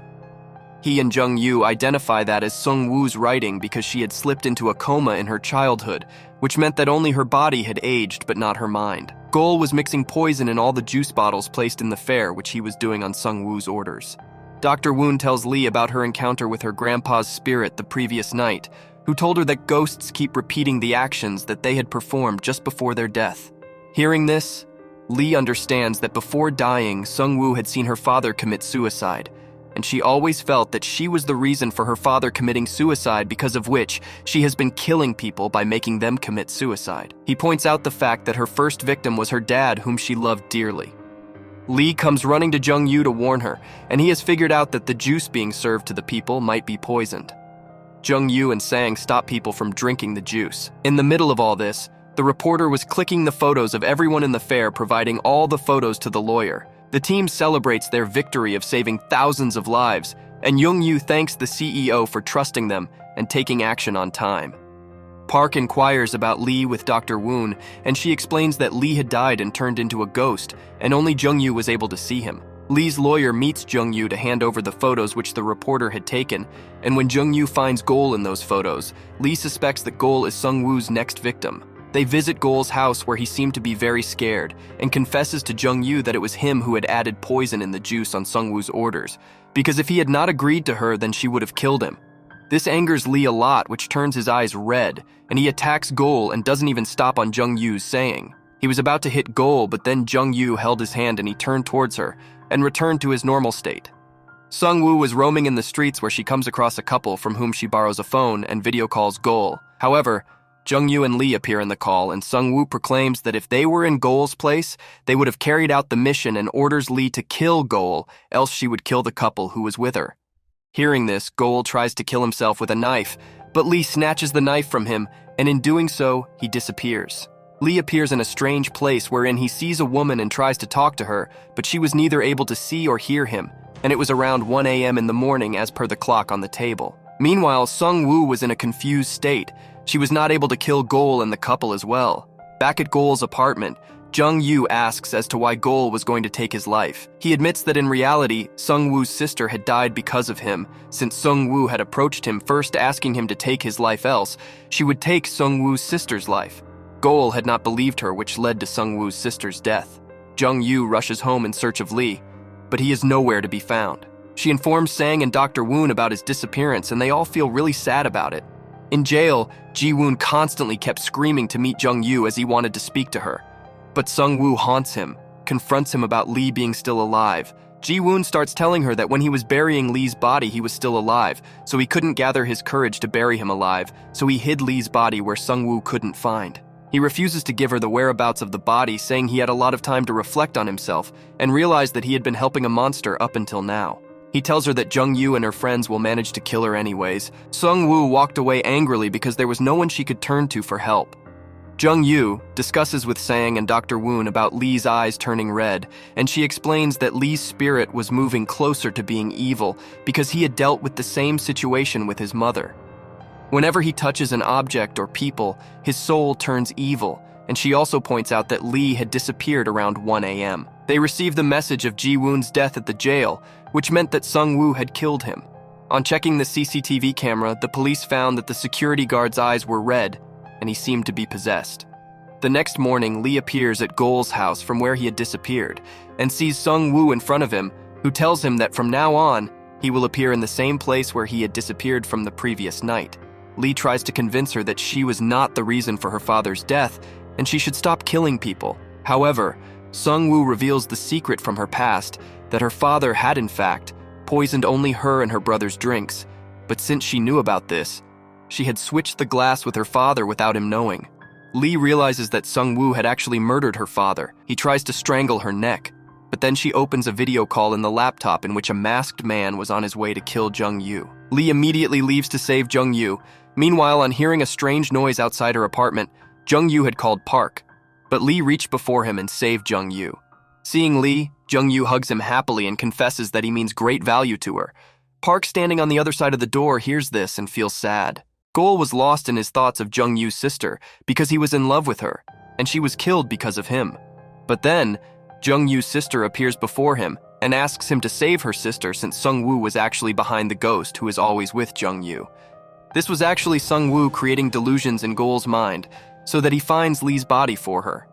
He and Jung-yu identify that as Sung-woo's writing because she had slipped into a coma in her childhood, which meant that only her body had aged but not her mind. Gol was mixing poison in all the juice bottles placed in the fair, which he was doing on Sung-woo's orders. Dr. Woon tells Lee about her encounter with her grandpa's spirit the previous night, who told her that ghosts keep repeating the actions that they had performed just before their death. Hearing this, Lee understands that before dying, Sung-woo had seen her father commit suicide, and she always felt that she was the reason for her father committing suicide, because of which she has been killing people by making them commit suicide. He points out the fact that her first victim was her dad, whom she loved dearly. Lee comes running to Jung-yu to warn her, and he has figured out that the juice being served to the people might be poisoned. Jung-yu and Sang stop people from drinking the juice. In the middle of all this, the reporter was clicking the photos of everyone in the fair, providing all the photos to the lawyer. The team celebrates their victory of saving thousands of lives, and Jung-yu thanks the CEO for trusting them and taking action on time. Park inquires about Lee with Dr. Woon, and she explains that Lee had died and turned into a ghost, and only Jung-yu was able to see him. Lee's lawyer meets Jung-yu to hand over the photos which the reporter had taken, and when Jung-yu finds Gol in those photos, Lee suspects that Gol is Sung-woo's next victim. They visit Gol's house, where he seemed to be very scared, and confesses to Jung-yu that it was him who had added poison in the juice on Sung-woo's orders, because if he had not agreed to her, then she would have killed him. This angers Lee a lot, which turns his eyes red, and he attacks Gol and doesn't even stop on Jung-yu's saying. He was about to hit Gol, but then Jung-yu held his hand and he turned towards her and returned to his normal state. Sung-woo was roaming in the streets, where she comes across a couple from whom she borrows a phone and video calls Gol. However, Jung-yu and Lee appear in the call, and Sung-woo proclaims that if they were in Gol's place, they would have carried out the mission, and orders Lee to kill Gol, else she would kill the couple who was with her. Hearing this, Gol tries to kill himself with a knife, but Lee snatches the knife from him, and in doing so, he disappears. Lee appears in a strange place wherein he sees a woman and tries to talk to her, but she was neither able to see or hear him, and it was around 1 a.m. in the morning as per the clock on the table. Meanwhile, Sung-woo was in a confused state. She was not able to kill Gol and the couple as well. Back at Gol's apartment, Jung-yu asks as to why Gol was going to take his life. He admits that in reality, Sung-woo's sister had died because of him, since Sung-woo had approached him first asking him to take his life, else she would take Sung-woo's sister's life. Gol had not believed her, which led to Sung-woo's sister's death. Jung-yu rushes home in search of Lee, but he is nowhere to be found. She informs Sang and Dr. Woon about his disappearance, and they all feel really sad about it. In jail, Ji-woon constantly kept screaming to meet Jung-yu as he wanted to speak to her. But Sung-woo haunts him, confronts him about Lee being still alive, Ji-woon starts telling her that when he was burying Lee's body, he was still alive, so he couldn't gather his courage to bury him alive, so he hid Lee's body where Sung-woo couldn't find. He refuses to give her the whereabouts of the body, saying he had a lot of time to reflect on himself and realized that he had been helping a monster up until now. He tells her that Jung-yoo and her friends will manage to kill her anyways. Sung-woo walked away angrily because there was no one she could turn to for help. Jung-yoo discusses with Sang and Dr. Woon about Lee's eyes turning red, and she explains that Lee's spirit was moving closer to being evil because he had dealt with the same situation with his mother. Whenever he touches an object or people, his soul turns evil, and she also points out that Lee had disappeared around 1 a.m. They receive the message of Ji-woon's death at the jail, which meant that Sung-woo had killed him. On checking the CCTV camera, the police found that the security guard's eyes were red, and he seemed to be possessed. The next morning, Lee appears at Goal's house from where he had disappeared, and sees Sung-woo in front of him, who tells him that from now on, he will appear in the same place where he had disappeared from the previous night. Lee tries to convince her that she was not the reason for her father's death, and she should stop killing people. However, Sung-woo reveals the secret from her past, that her father had in fact poisoned only her and her brother's drinks, but since she knew about this, she had switched the glass with her father without him knowing. Lee realizes that Sung-woo had actually murdered her father. He tries to strangle her neck, but then she opens a video call in the laptop in which a masked man was on his way to kill Jung-yoo. Lee immediately leaves to save Jung-yoo. Meanwhile, on hearing a strange noise outside her apartment, Jung-yoo had called Park, but Lee reached before him and saved Jung-yoo. Seeing Lee, Jung-yoo hugs him happily and confesses that he means great value to her. Park, standing on the other side of the door, hears this and feels sad. Goal was lost in his thoughts of Jung-yoo's sister because he was in love with her, and she was killed because of him. But then, Jung-yoo's sister appears before him and asks him to save her sister since Sung-woo was actually behind the ghost who is always with Jung-yoo. This was actually Sung-woo creating delusions in Goal's mind so that he finds Lee's body for her.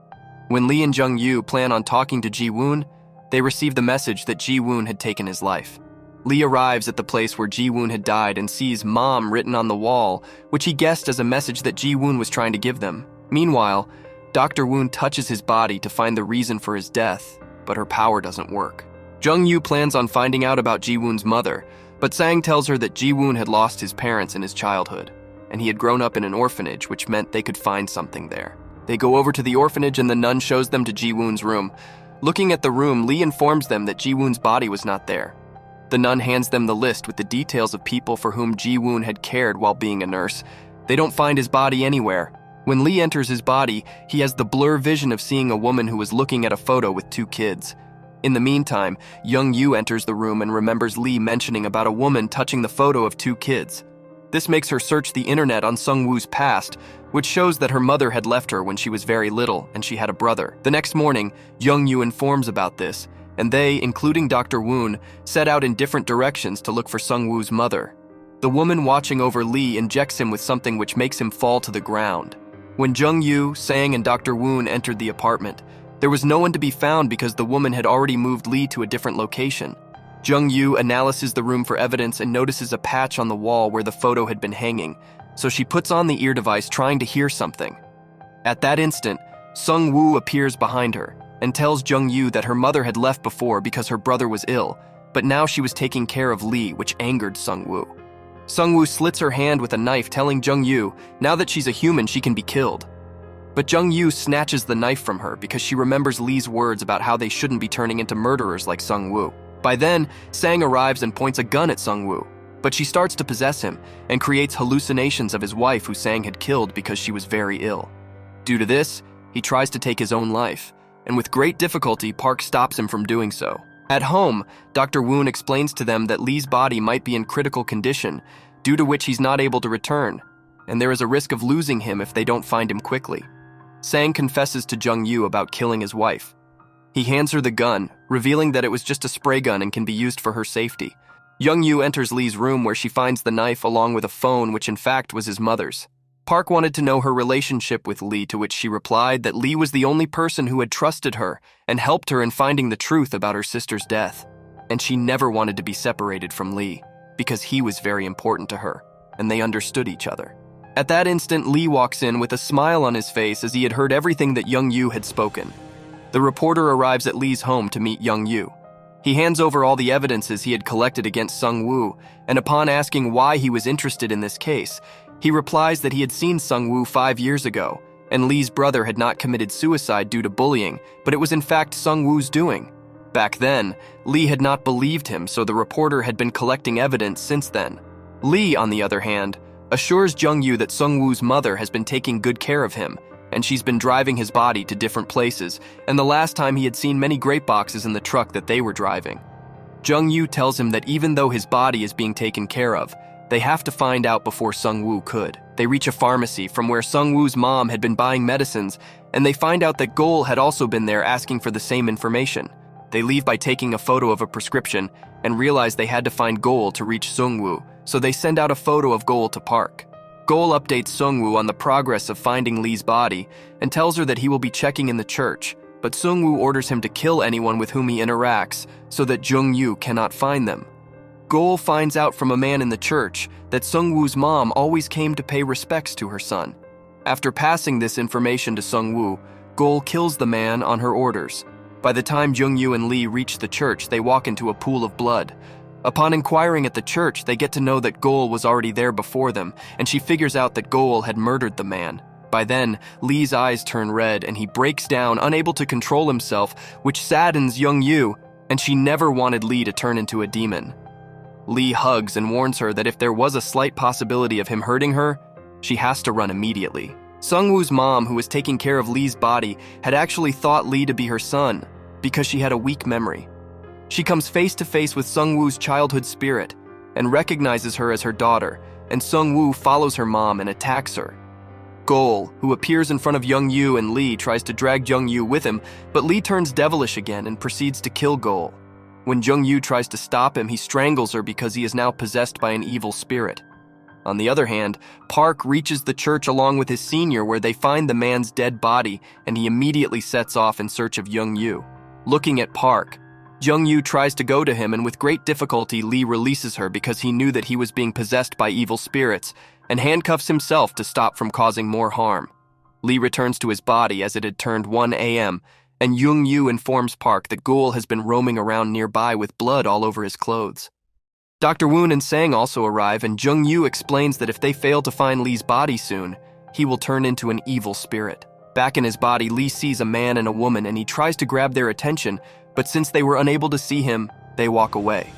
When Lee and Jung-yoo plan on talking to Ji-woon, they receive the message that Ji-woon had taken his life. Lee arrives at the place where Ji-woon had died and sees Mom written on the wall, which he guessed as a message that Ji-woon was trying to give them. Meanwhile, Dr. Woon touches his body to find the reason for his death, but her power doesn't work. Jung-yoo plans on finding out about Ji-woon's mother, but Sang tells her that Ji-woon had lost his parents in his childhood, and he had grown up in an orphanage, which meant they could find something there. They go over to the orphanage and the nun shows them to Ji-woon's room. Looking at the room, Lee informs them that Ji-woon's body was not there. The nun hands them the list with the details of people for whom Ji-woon had cared while being a nurse. They don't find his body anywhere. When Lee enters his body, he has the blur vision of seeing a woman who is looking at a photo with 2 kids. In the meantime, Jung-yoo enters the room and remembers Lee mentioning about a woman touching the photo of 2 kids. This makes her search the internet on Sung-woo's past, which shows that her mother had left her when she was very little and she had a brother. The next morning, Jung-yoo informs about this, and they, including Dr. Woon, set out in different directions to look for Sung-woo's mother. The woman watching over Lee injects him with something which makes him fall to the ground. When Jung-yoo, Sang, and Dr. Woon entered the apartment, there was no one to be found because the woman had already moved Lee to a different location. Jung-yoo analyzes the room for evidence and notices a patch on the wall where the photo had been hanging, so she puts on the ear device trying to hear something. At that instant, Sung-woo appears behind her and tells Jung-yoo that her mother had left before because her brother was ill, but now she was taking care of Lee, which angered Sung-woo. Sung-woo slits her hand with a knife, telling Jung-yoo now that she's a human, she can be killed. But Jung-yoo snatches the knife from her because she remembers Lee's words about how they shouldn't be turning into murderers like Sung-woo. By then, Sang arrives and points a gun at Sung-woo, but she starts to possess him and creates hallucinations of his wife who Sang had killed because she was very ill. Due to this, he tries to take his own life, and with great difficulty, Park stops him from doing so. At home, Dr. Woon explains to them that Lee's body might be in critical condition, due to which he's not able to return, and there is a risk of losing him if they don't find him quickly. Sang confesses to Jung-yoo about killing his wife. He hands her the gun, revealing that it was just a spray gun and can be used for her safety. Jung-yoo enters Lee's room where she finds the knife along with a phone which in fact was his mother's. Park wanted to know her relationship with Lee, to which she replied that Lee was the only person who had trusted her and helped her in finding the truth about her sister's death, and she never wanted to be separated from Lee because he was very important to her, and they understood each other. At that instant, Lee walks in with a smile on his face as he had heard everything that Jung-yoo had spoken. The reporter arrives at Lee's home to meet Jung-yoo. He hands over all the evidences he had collected against Sung-woo, and upon asking why he was interested in this case, he replies that he had seen Sung-woo 5 years ago, and Lee's brother had not committed suicide due to bullying, but it was in fact Sung-woo's doing. Back then, Lee had not believed him, so the reporter had been collecting evidence since then. Lee, on the other hand, assures Jung-yu that Sung-woo's mother has been taking good care of him, and she's been driving his body to different places, and the last time he had seen many grape boxes in the truck that they were driving. Jung-yu tells him that even though his body is being taken care of, they have to find out before Sung-woo could. They reach a pharmacy from where Sung-woo's mom had been buying medicines, and they find out that Gol had also been there asking for the same information. They leave by taking a photo of a prescription and realize they had to find Gol to reach Sung-woo, so they send out a photo of Gol to Park. Gol updates Sung-woo on the progress of finding Lee's body and tells her that he will be checking in the church, but Sung-woo orders him to kill anyone with whom he interacts so that Jung-yu cannot find them. Gol finds out from a man in the church that Sung-woo's mom always came to pay respects to her son. After passing this information to Sung-woo, Gol kills the man on her orders. By the time Jung-yu and Lee reach the church, they walk into a pool of blood. Upon inquiring at the church, they get to know that Gol was already there before them, and she figures out that Gol had murdered the man. By then, Lee's eyes turn red and he breaks down, unable to control himself, which saddens Jung-yu, and she never wanted Lee to turn into a demon. Lee hugs and warns her that if there was a slight possibility of him hurting her, she has to run immediately. Sung-woo's mom, who was taking care of Lee's body, had actually thought Lee to be her son because she had a weak memory. She comes face to face with Sung-woo's childhood spirit and recognizes her as her daughter, and Sung-woo follows her mom and attacks her. Gol, who appears in front of Jung-yu and Lee, tries to drag Jung-yu with him, but Lee turns devilish again and proceeds to kill Gol. When Jung-yu tries to stop him, he strangles her because he is now possessed by an evil spirit. On the other hand, Park reaches the church along with his senior, where they find the man's dead body, and he immediately sets off in search of Jung-yu. Looking at Park, Jung-yu tries to go to him, and with great difficulty, Lee releases her because he knew that he was being possessed by evil spirits, and handcuffs himself to stop from causing more harm. Lee returns to his body as it had turned 1 a.m., and Jung-yu informs Park that Gol has been roaming around nearby with blood all over his clothes. Dr. Woon and Sang also arrive, and Jung-yu explains that if they fail to find Lee's body soon, he will turn into an evil spirit. Back in his body, Lee sees a man and a woman, and he tries to grab their attention, but since they were unable to see him, they walk away.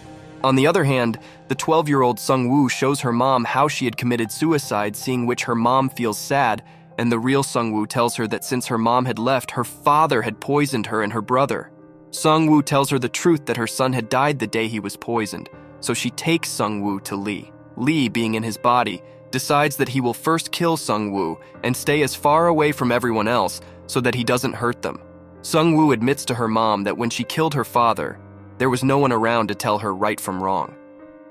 On the other hand, the 12-year-old Sung-woo shows her mom how she had committed suicide, seeing which her mom feels sad, and the real Sung-woo tells her that since her mom had left, her father had poisoned her and her brother. Sung-woo tells her the truth that her son had died the day he was poisoned, so she takes Sung-woo to Lee. Lee, being in his body, decides that he will first kill Sung-woo and stay as far away from everyone else so that he doesn't hurt them. Sung-woo admits to her mom that when she killed her father, there was no one around to tell her right from wrong.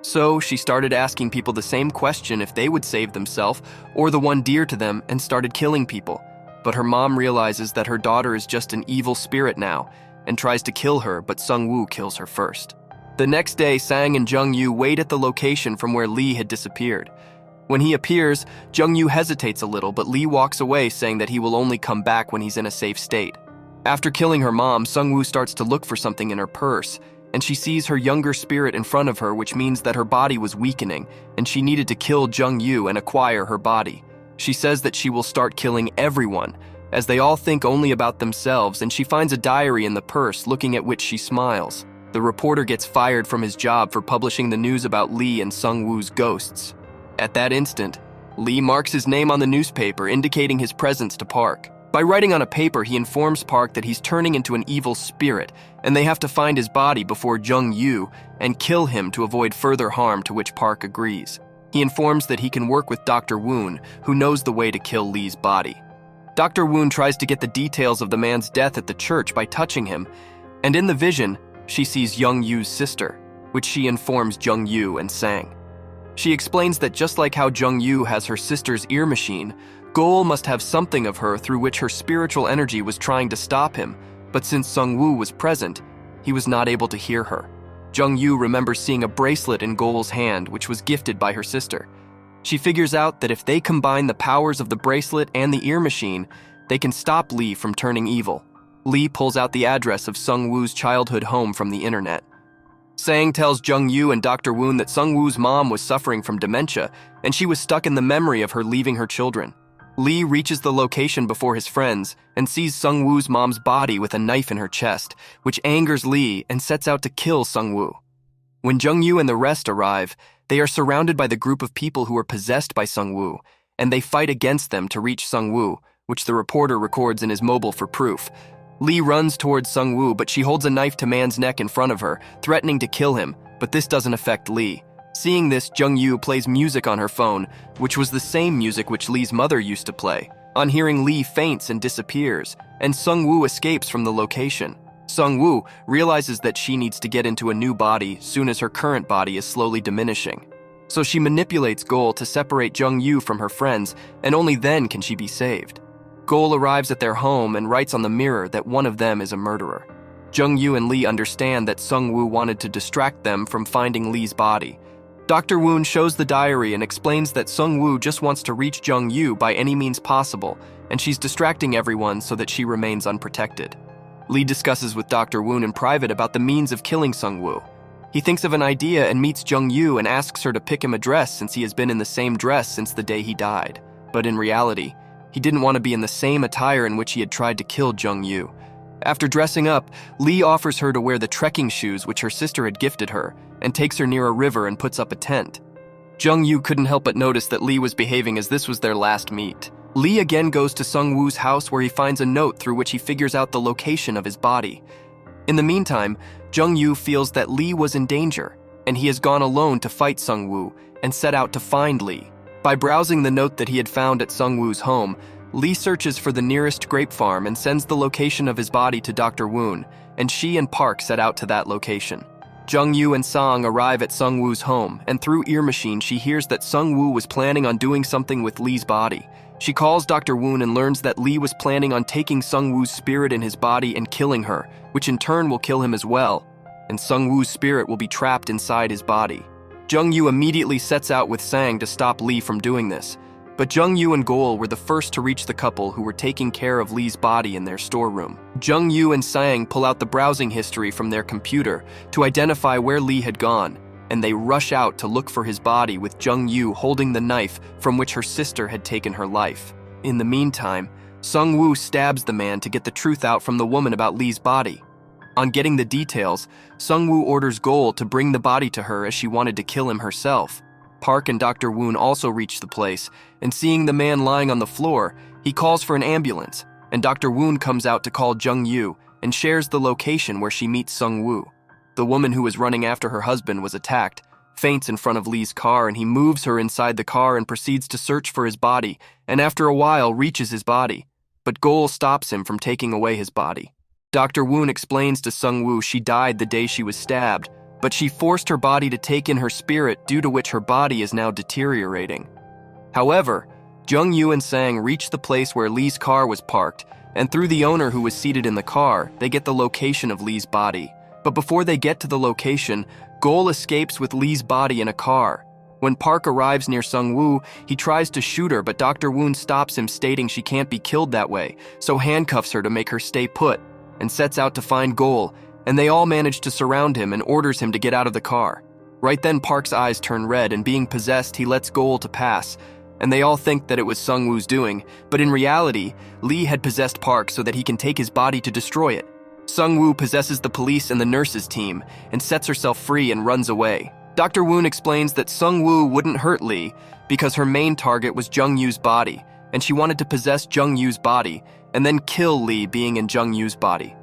So she started asking people the same question if they would save themselves or the one dear to them, and started killing people. But her mom realizes that her daughter is just an evil spirit now and tries to kill her, but Sung-woo kills her first. The next day, Sang and Jung-yu wait at the location from where Lee had disappeared. When he appears, Jung-yu hesitates a little, but Lee walks away, saying that he will only come back when he's in a safe state. After killing her mom, Sung-woo starts to look for something in her purse, and she sees her younger spirit in front of her, which means that her body was weakening, and she needed to kill Jung-yu and acquire her body. She says that she will start killing everyone, as they all think only about themselves, and she finds a diary in the purse, looking at which she smiles. The reporter gets fired from his job for publishing the news about Lee and Sung-woo's ghosts. At that instant, Lee marks his name on the newspaper, indicating his presence to Park. By writing on a paper, he informs Park that he's turning into an evil spirit, and they have to find his body before Jung-yu and kill him to avoid further harm, to which Park agrees. He informs that he can work with Dr. Woon, who knows the way to kill Lee's body. Dr. Woon tries to get the details of the man's death at the church by touching him, and in the vision, she sees Jung-yu's sister, which she informs Jung-yu and Sang. She explains that just like how Jung-yu has her sister's ear machine, Gol must have something of her through which her spiritual energy was trying to stop him, but since Sung-woo was present, he was not able to hear her. Jung-yu remembers seeing a bracelet in Gol's hand, which was gifted by her sister. She figures out that if they combine the powers of the bracelet and the ear machine, they can stop Lee from turning evil. Lee pulls out the address of Sung-woo's childhood home from the internet. Sang tells Jung-Yu and Dr. Woon that Sung-Woo's mom was suffering from dementia, and she was stuck in the memory of her leaving her children. Lee reaches the location before his friends and sees Sung-Woo's mom's body with a knife in her chest, which angers Lee and sets out to kill Sung-Woo. When Jung-Yu and the rest arrive, they are surrounded by the group of people who are possessed by Sung-Woo, and they fight against them to reach Sung-Woo, which the reporter records in his mobile for proof. Lee runs towards Sung-Woo, but she holds a knife to Man's neck in front of her, threatening to kill him, but this doesn't affect Lee. Seeing this, Jung-Yu plays music on her phone, which was the same music which Lee's mother used to play. On hearing Lee faints and disappears, and Sung-Woo escapes from the location. Sung-Woo realizes that she needs to get into a new body soon as her current body is slowly diminishing. So she manipulates Gol to separate Jung-Yu from her friends, and only then can she be saved. Gol arrives at their home and writes on the mirror that one of them is a murderer. Jung-Yu and Lee understand that Sung-Woo wanted to distract them from finding Lee's body. Dr. Woon shows the diary and explains that Sung-Woo just wants to reach Jung-Yu by any means possible, and she's distracting everyone so that she remains unprotected. Lee discusses with Dr. Woon in private about the means of killing Sung-Woo. He thinks of an idea and meets Jung-Yu and asks her to pick him a dress since he has been in the same dress since the day he died. But in reality, he didn't want to be in the same attire in which he had tried to kill Jung-Yu. After dressing up, Lee offers her to wear the trekking shoes which her sister had gifted her, and takes her near a river and puts up a tent. Jung-Yu couldn't help but notice that Lee was behaving as this was their last meet. Lee again goes to Sung-Woo's house where he finds a note through which he figures out the location of his body. In the meantime, Jung-Yu feels that Lee was in danger, and he has gone alone to fight Sung-Woo and set out to find Lee. By browsing the note that he had found at Sung-Woo's home, Lee searches for the nearest grape farm and sends the location of his body to Dr. Woon, and she and Park set out to that location. Jung-Yu and Sang arrive at Sung-Woo's home, and through ear machine she hears that Sung-Woo was planning on doing something with Lee's body. She calls Dr. Woon and learns that Lee was planning on taking Sung-Woo's spirit in his body and killing her, which in turn will kill him as well, and Sung-Woo's spirit will be trapped inside his body. Jung-Yu immediately sets out with Sang to stop Lee from doing this, but Jung-Yu and Gol were the first to reach the couple who were taking care of Lee's body in their storeroom. Jung-Yu and Sang pull out the browsing history from their computer to identify where Lee had gone, and they rush out to look for his body with Jung-Yu holding the knife from which her sister had taken her life. In the meantime, Sung-Woo stabs the man to get the truth out from the woman about Lee's body. On getting the details, Sung-Woo orders Gol to bring the body to her as she wanted to kill him herself. Park and Dr. Woon also reach the place, and seeing the man lying on the floor, he calls for an ambulance, and Dr. Woon comes out to call Jung-Yu and shares the location where she meets Sung-Woo. The woman who was running after her husband was attacked, faints in front of Lee's car, and he moves her inside the car and proceeds to search for his body, and after a while reaches his body. But Gol stops him from taking away his body. Dr. Woon explains to Sung-Woo she died the day she was stabbed, but she forced her body to take in her spirit, due to which her body is now deteriorating. However, Jung-Yu and Sang reach the place where Lee's car was parked, and through the owner who was seated in the car, they get the location of Lee's body. But before they get to the location, Gol escapes with Lee's body in a car. When Park arrives near Sung-Woo, he tries to shoot her, but Dr. Woon stops him, stating she can't be killed that way, so handcuffs her to make her stay put, and sets out to find Gol, and they all manage to surround him and orders him to get out of the car. Right then, Park's eyes turn red, and being possessed, he lets Gol to pass, and they all think that it was Sung-Woo's doing, but in reality, Lee had possessed Park so that he can take his body to destroy it. Sung-Woo possesses the police and the nurses team, and sets herself free and runs away. Dr. Woon explains that Sung-Woo wouldn't hurt Lee because her main target was Jung-Yu's body, and she wanted to possess Jung-Yu's body, and then kill Lee being in Jung-Yu's body.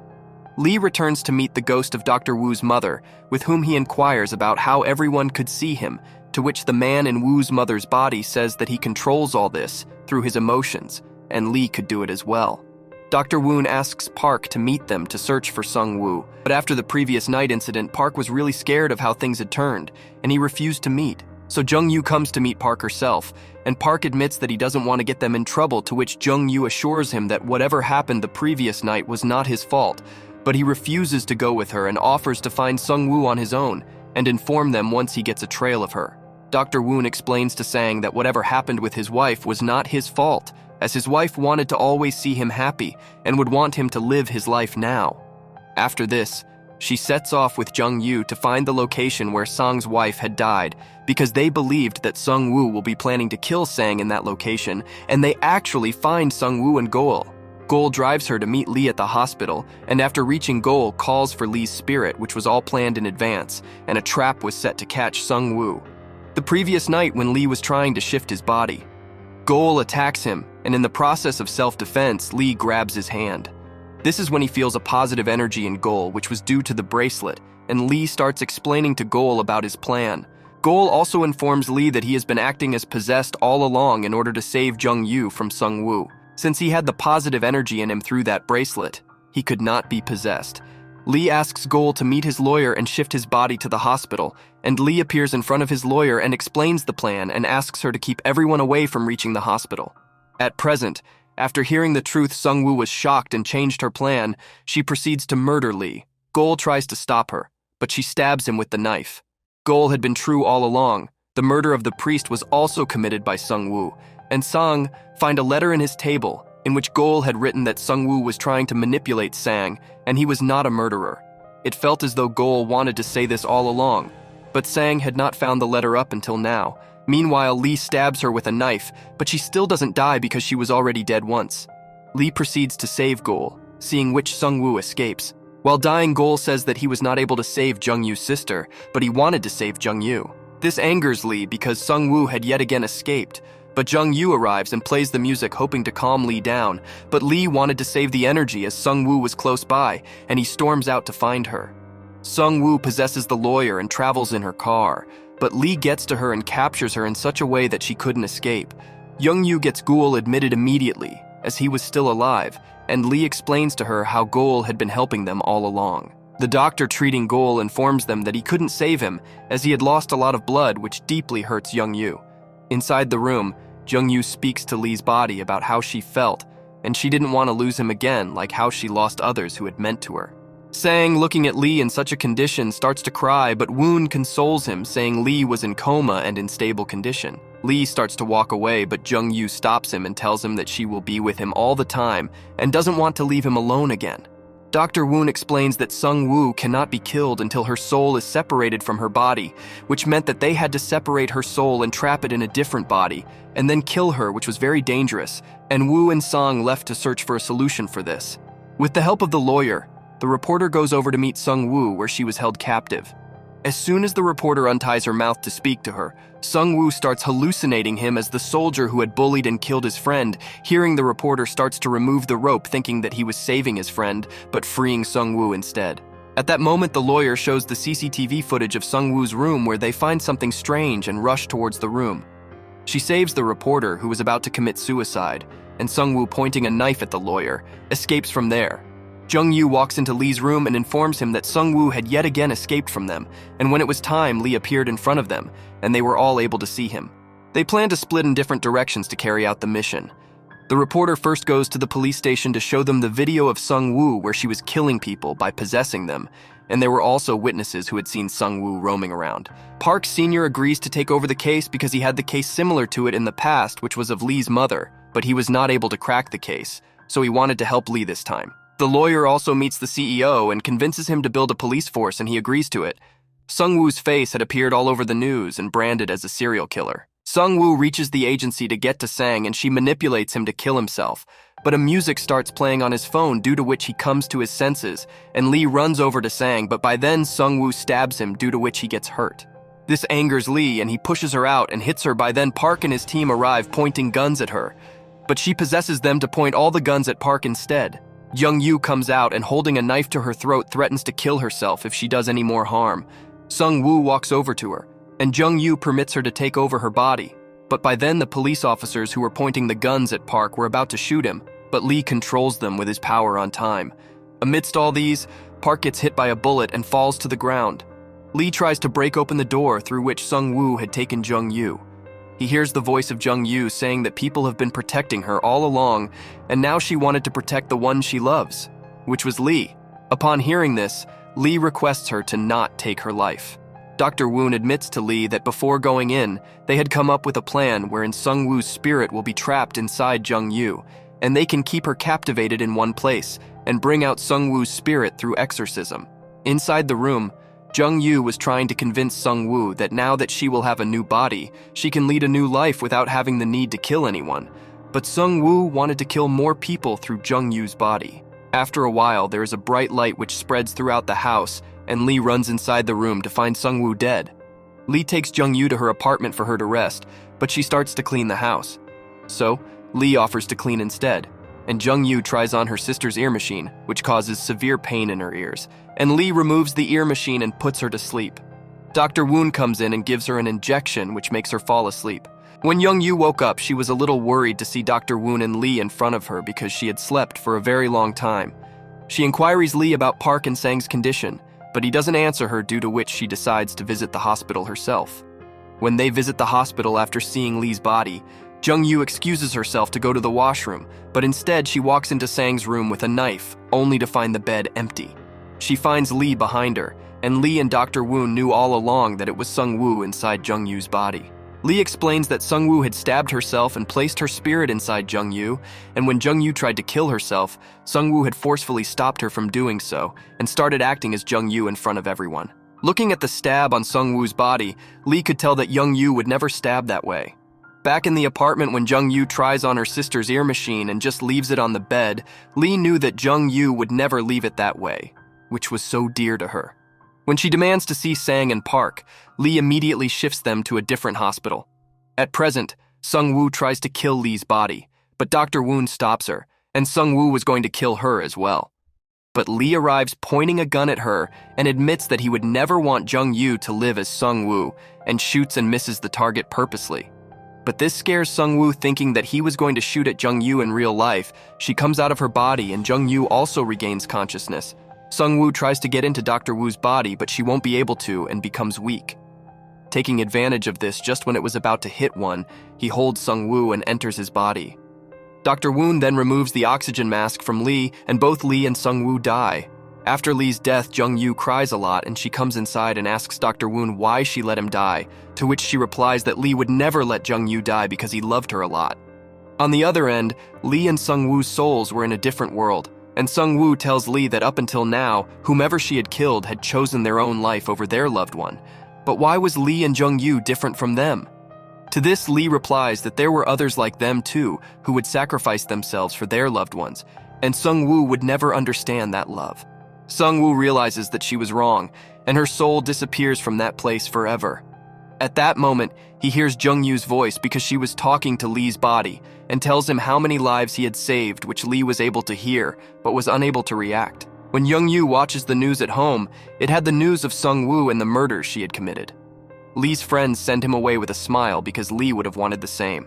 Lee returns to meet the ghost of Dr. Woo's mother, with whom he inquires about how everyone could see him, to which the man in Woo's mother's body says that he controls all this through his emotions, and Lee could do it as well. Dr. Woon asks Park to meet them to search for Sung-Woo, but after the previous night incident, Park was really scared of how things had turned, and he refused to meet. So Jung-Yu comes to meet Park herself, and Park admits that he doesn't want to get them in trouble, to which Jung-Yu assures him that whatever happened the previous night was not his fault, but he refuses to go with her and offers to find Sung-Woo on his own and inform them once he gets a trail of her. Dr. Woon explains to Sang that whatever happened with his wife was not his fault, as his wife wanted to always see him happy and would want him to live his life now. After this, She sets off with Jung-Yu to find the location where Sang's wife had died, because they believed that Sung-woo will be planning to kill Sang in that location, and they actually find Sung-woo and Goal. Goal drives her to meet Lee at the hospital, and after reaching Goal, calls for Lee's spirit, which was all planned in advance, and a trap was set to catch Sung-woo. The previous night when Lee was trying to shift his body, Goal attacks him, and in the process of self-defense, Lee grabs his hand. This is when he feels a positive energy in Goal, which was due to the bracelet, and Lee starts explaining to Goal about his plan. Goal also informs Lee that he has been acting as possessed all along in order to save Jung-Yu from Sung-woo. Since he had the positive energy in him through that bracelet, he could not be possessed. Lee asks Goal to meet his lawyer and shift his body to the hospital, and Lee appears in front of his lawyer and explains the plan and asks her to keep everyone away from reaching the hospital. At present, after hearing the truth, Sung-woo was shocked and changed her plan. She proceeds to murder Lee. Goal tries to stop her, but she stabs him with the knife. Goal had been true all along. The murder of the priest was also committed by Sung-woo, and Sang find a letter in his table in which Goal had written that Sung-woo was trying to manipulate Sang, and he was not a murderer. It felt as though Goal wanted to say this all along, but Sang had not found the letter up until now. Meanwhile, Lee stabs her with a knife, but she still doesn't die because she was already dead once. Lee proceeds to save Goal, seeing which Sung-woo escapes. While dying, Goal says that he was not able to save Jung-Yu's sister, but he wanted to save Jung-Yu. This angers Lee because Sung-woo had yet again escaped, but Jung-Yu arrives and plays the music hoping to calm Lee down, but Lee wanted to save the energy as Sung-woo was close by, and he storms out to find her. Sung-woo possesses the lawyer and travels in her car, but Lee gets to her and captures her in such a way that she couldn't escape. Jung-Yu gets Goal admitted immediately, as he was still alive, and Lee explains to her how Goal had been helping them all along. The doctor treating Goal informs them that he couldn't save him, as he had lost a lot of blood, which deeply hurts Jung-Yu. Inside the room, Jung-Yu speaks to Lee's body about how she felt, and she didn't want to lose him again, like how she lost others who had meant to her. Sang, looking at Lee in such a condition, starts to cry, but Woon consoles him, saying Lee was in coma and in stable condition. Lee starts to walk away, but Jung-Yu stops him and tells him that she will be with him all the time and doesn't want to leave him alone again. Dr. Woon explains that Sung-woo cannot be killed until her soul is separated from her body, which meant that they had to separate her soul and trap it in a different body, and then kill her, which was very dangerous, and Woo and Sang left to search for a solution for this. With the help of the lawyer, the reporter goes over to meet Sung-woo where she was held captive. As soon as the reporter unties her mouth to speak to her, Sung-woo starts hallucinating him as the soldier who had bullied and killed his friend. Hearing the reporter, starts to remove the rope, thinking that he was saving his friend, but freeing Sung-woo instead. At that moment, the lawyer shows the CCTV footage of Sung-woo's room where they find something strange and rush towards the room. She saves the reporter, who was about to commit suicide, and Sung-woo, pointing a knife at the lawyer, escapes from there. Jung-Yu walks into Lee's room and informs him that Sung-woo had yet again escaped from them, and when it was time, Lee appeared in front of them, and they were all able to see him. They plan to split in different directions to carry out the mission. The reporter first goes to the police station to show them the video of Sung-woo where she was killing people by possessing them, and there were also witnesses who had seen Sung-woo roaming around. Park Sr. agrees to take over the case because he had the case similar to it in the past, which was of Lee's mother, but he was not able to crack the case, so he wanted to help Lee this time. The lawyer also meets the CEO and convinces him to build a police force, and he agrees to it. Sung-woo's face had appeared all over the news and branded as a serial killer. Sung-woo reaches the agency to get to Sang, and she manipulates him to kill himself. But a music starts playing on his phone, due to which he comes to his senses, and Lee runs over to Sang, but by then Sung-woo stabs him, due to which he gets hurt. This angers Lee, and he pushes her out and hits her. By then Park and his team arrive, pointing guns at her, but she possesses them to point all the guns at Park instead. Jung-Yu comes out and, holding a knife to her throat, threatens to kill herself if she does any more harm. Sung-woo walks over to her, and Jung-Yu permits her to take over her body. But by then the police officers who were pointing the guns at Park were about to shoot him, but Lee controls them with his power on time. Amidst all these, Park gets hit by a bullet and falls to the ground. Lee tries to break open the door through which Sung-woo had taken Jung-Yu. He hears the voice of Jung-Yu saying that people have been protecting her all along, and now she wanted to protect the one she loves, which was Lee. Upon hearing this, Lee requests her to not take her life. Dr. Woon admits to Lee that before going in, they had come up with a plan wherein Sung-woo's spirit will be trapped inside Jung-Yu, and they can keep her captivated in one place and bring out Sung-woo's spirit through exorcism. Inside the room, Myuu was trying to convince Sung-woo that now that she will have a new body, she can lead a new life without having the need to kill anyone. But Sung-woo wanted to kill more people through Myuu's body. After a while, there is a bright light which spreads throughout the house, and Lee runs inside the room to find Sung-woo dead. Lee takes Myuu to her apartment for her to rest, but she starts to clean the house. So, Lee offers to clean instead, and Myuu tries on her sister's ear machine, which causes severe pain in her ears, and Lee removes the ear machine and puts her to sleep. Dr. Woon comes in and gives her an injection which makes her fall asleep. When Myuu woke up, she was a little worried to see Dr. Woon and Lee in front of her because she had slept for a very long time. She inquires Lee about Park and Sang's condition, but he doesn't answer her, due to which she decides to visit the hospital herself. When they visit the hospital after seeing Lee's body, Myuu excuses herself to go to the washroom, but instead she walks into Sang's room with a knife, only to find the bed empty. She finds Lee behind her, and Lee and Dr. Woon knew all along that it was Sung-woo inside Myuu's body. Lee explains that Sung-woo had stabbed herself and placed her spirit inside Myuu, and when Myuu tried to kill herself, Sung-woo had forcefully stopped her from doing so and started acting as Myuu in front of everyone. Looking at the stab on Sung-woo's body, Lee could tell that Myuu would never stab that way. Back in the apartment, when Myuu tries on her sister's ear machine and just leaves it on the bed, Lee knew that Myuu would never leave it that way, which was so dear to her. When she demands to see Sang and Park, Lee immediately shifts them to a different hospital. At present, Sung-woo tries to kill Lee's body, but Dr. Woon stops her, and Sung-woo was going to kill her as well. But Lee arrives pointing a gun at her and admits that he would never want Myuu to live as Sung-woo, and shoots and misses the target purposely. But this scares Sung-woo, thinking that he was going to shoot at Myuu in real life. She comes out of her body and Myuu also regains consciousness. Sung-woo tries to get into Dr. Woo's body, but she won't be able to and becomes weak. Taking advantage of this, just when it was about to hit one, he holds Sung-woo and enters his body. Dr. Woon then removes the oxygen mask from Lee, and both Lee and Sung-woo die. After Lee's death, Myuu cries a lot, and she comes inside and asks Dr. Woon why she let him die, to which she replies that Lee would never let Myuu die because he loved her a lot. On the other end, Lee and Sung-woo's souls were in a different world, and Sung-woo tells Lee that up until now, whomever she had killed had chosen their own life over their loved one. But why was Lee and Myuu different from them? To this, Lee replies that there were others like them too, who would sacrifice themselves for their loved ones, and Sung-woo would never understand that love. Sung-woo realizes that she was wrong, and her soul disappears from that place forever. At that moment, he hears Myuu's voice because she was talking to Lee's body, and tells him how many lives he had saved, which Lee was able to hear, but was unable to react. When Myuu watches the news at home, it had the news of Sung-woo and the murders she had committed. Lee's friends send him away with a smile because Lee would have wanted the same.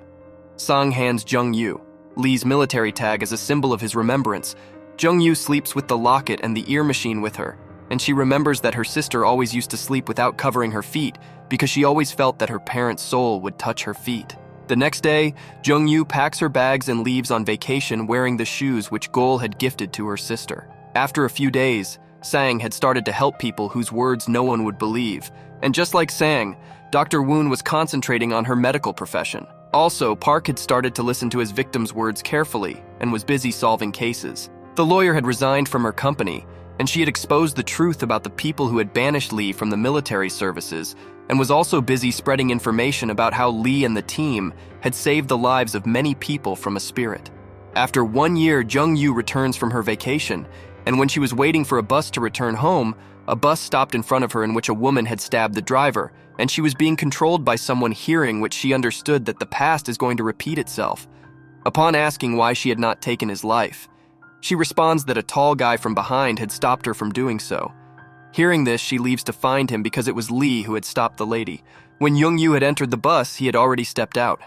Sang hands Myuu Lee's military tag as a symbol of his remembrance. Myuu sleeps with the locket and the ear machine with her, and she remembers that her sister always used to sleep without covering her feet because she always felt that her parents' soul would touch her feet. The next day, Myuu packs her bags and leaves on vacation wearing the shoes which Gol had gifted to her sister. After a few days, Sang had started to help people whose words no one would believe, and just like Sang, Dr. Woon was concentrating on her medical profession. Also, Park had started to listen to his victims' words carefully and was busy solving cases. The lawyer had resigned from her company, and she had exposed the truth about the people who had banished Lee from the military services, and was also busy spreading information about how Lee and the team had saved the lives of many people from a spirit. After 1 year, Myuu returns from her vacation, and when she was waiting for a bus to return home, a bus stopped in front of her in which a woman had stabbed the driver, and she was being controlled by someone hearing which she understood that the past is going to repeat itself. Upon asking why she had not taken his life, she responds that a tall guy from behind had stopped her from doing so. Hearing this, she leaves to find him because it was Lee who had stopped the lady. When Myuu had entered the bus, he had already stepped out.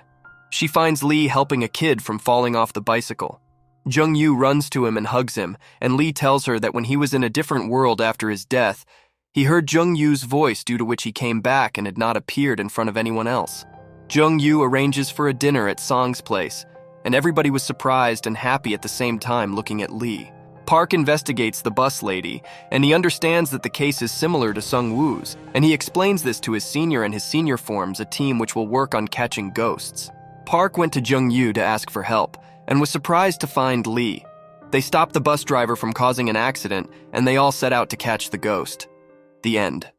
She finds Lee helping a kid from falling off the bicycle. Myuu runs to him and hugs him, and Lee tells her that when he was in a different world after his death, he heard Myuu's voice, due to which he came back and had not appeared in front of anyone else. Myuu arranges for a dinner at Sang's place, and everybody was surprised and happy at the same time looking at Lee. Park investigates the bus lady, and he understands that the case is similar to Sung-woo's, and he explains this to his senior, and his senior forms a team which will work on catching ghosts. Park went to Myuu to ask for help, and was surprised to find Lee. They stop the bus driver from causing an accident, and they all set out to catch the ghost. The end.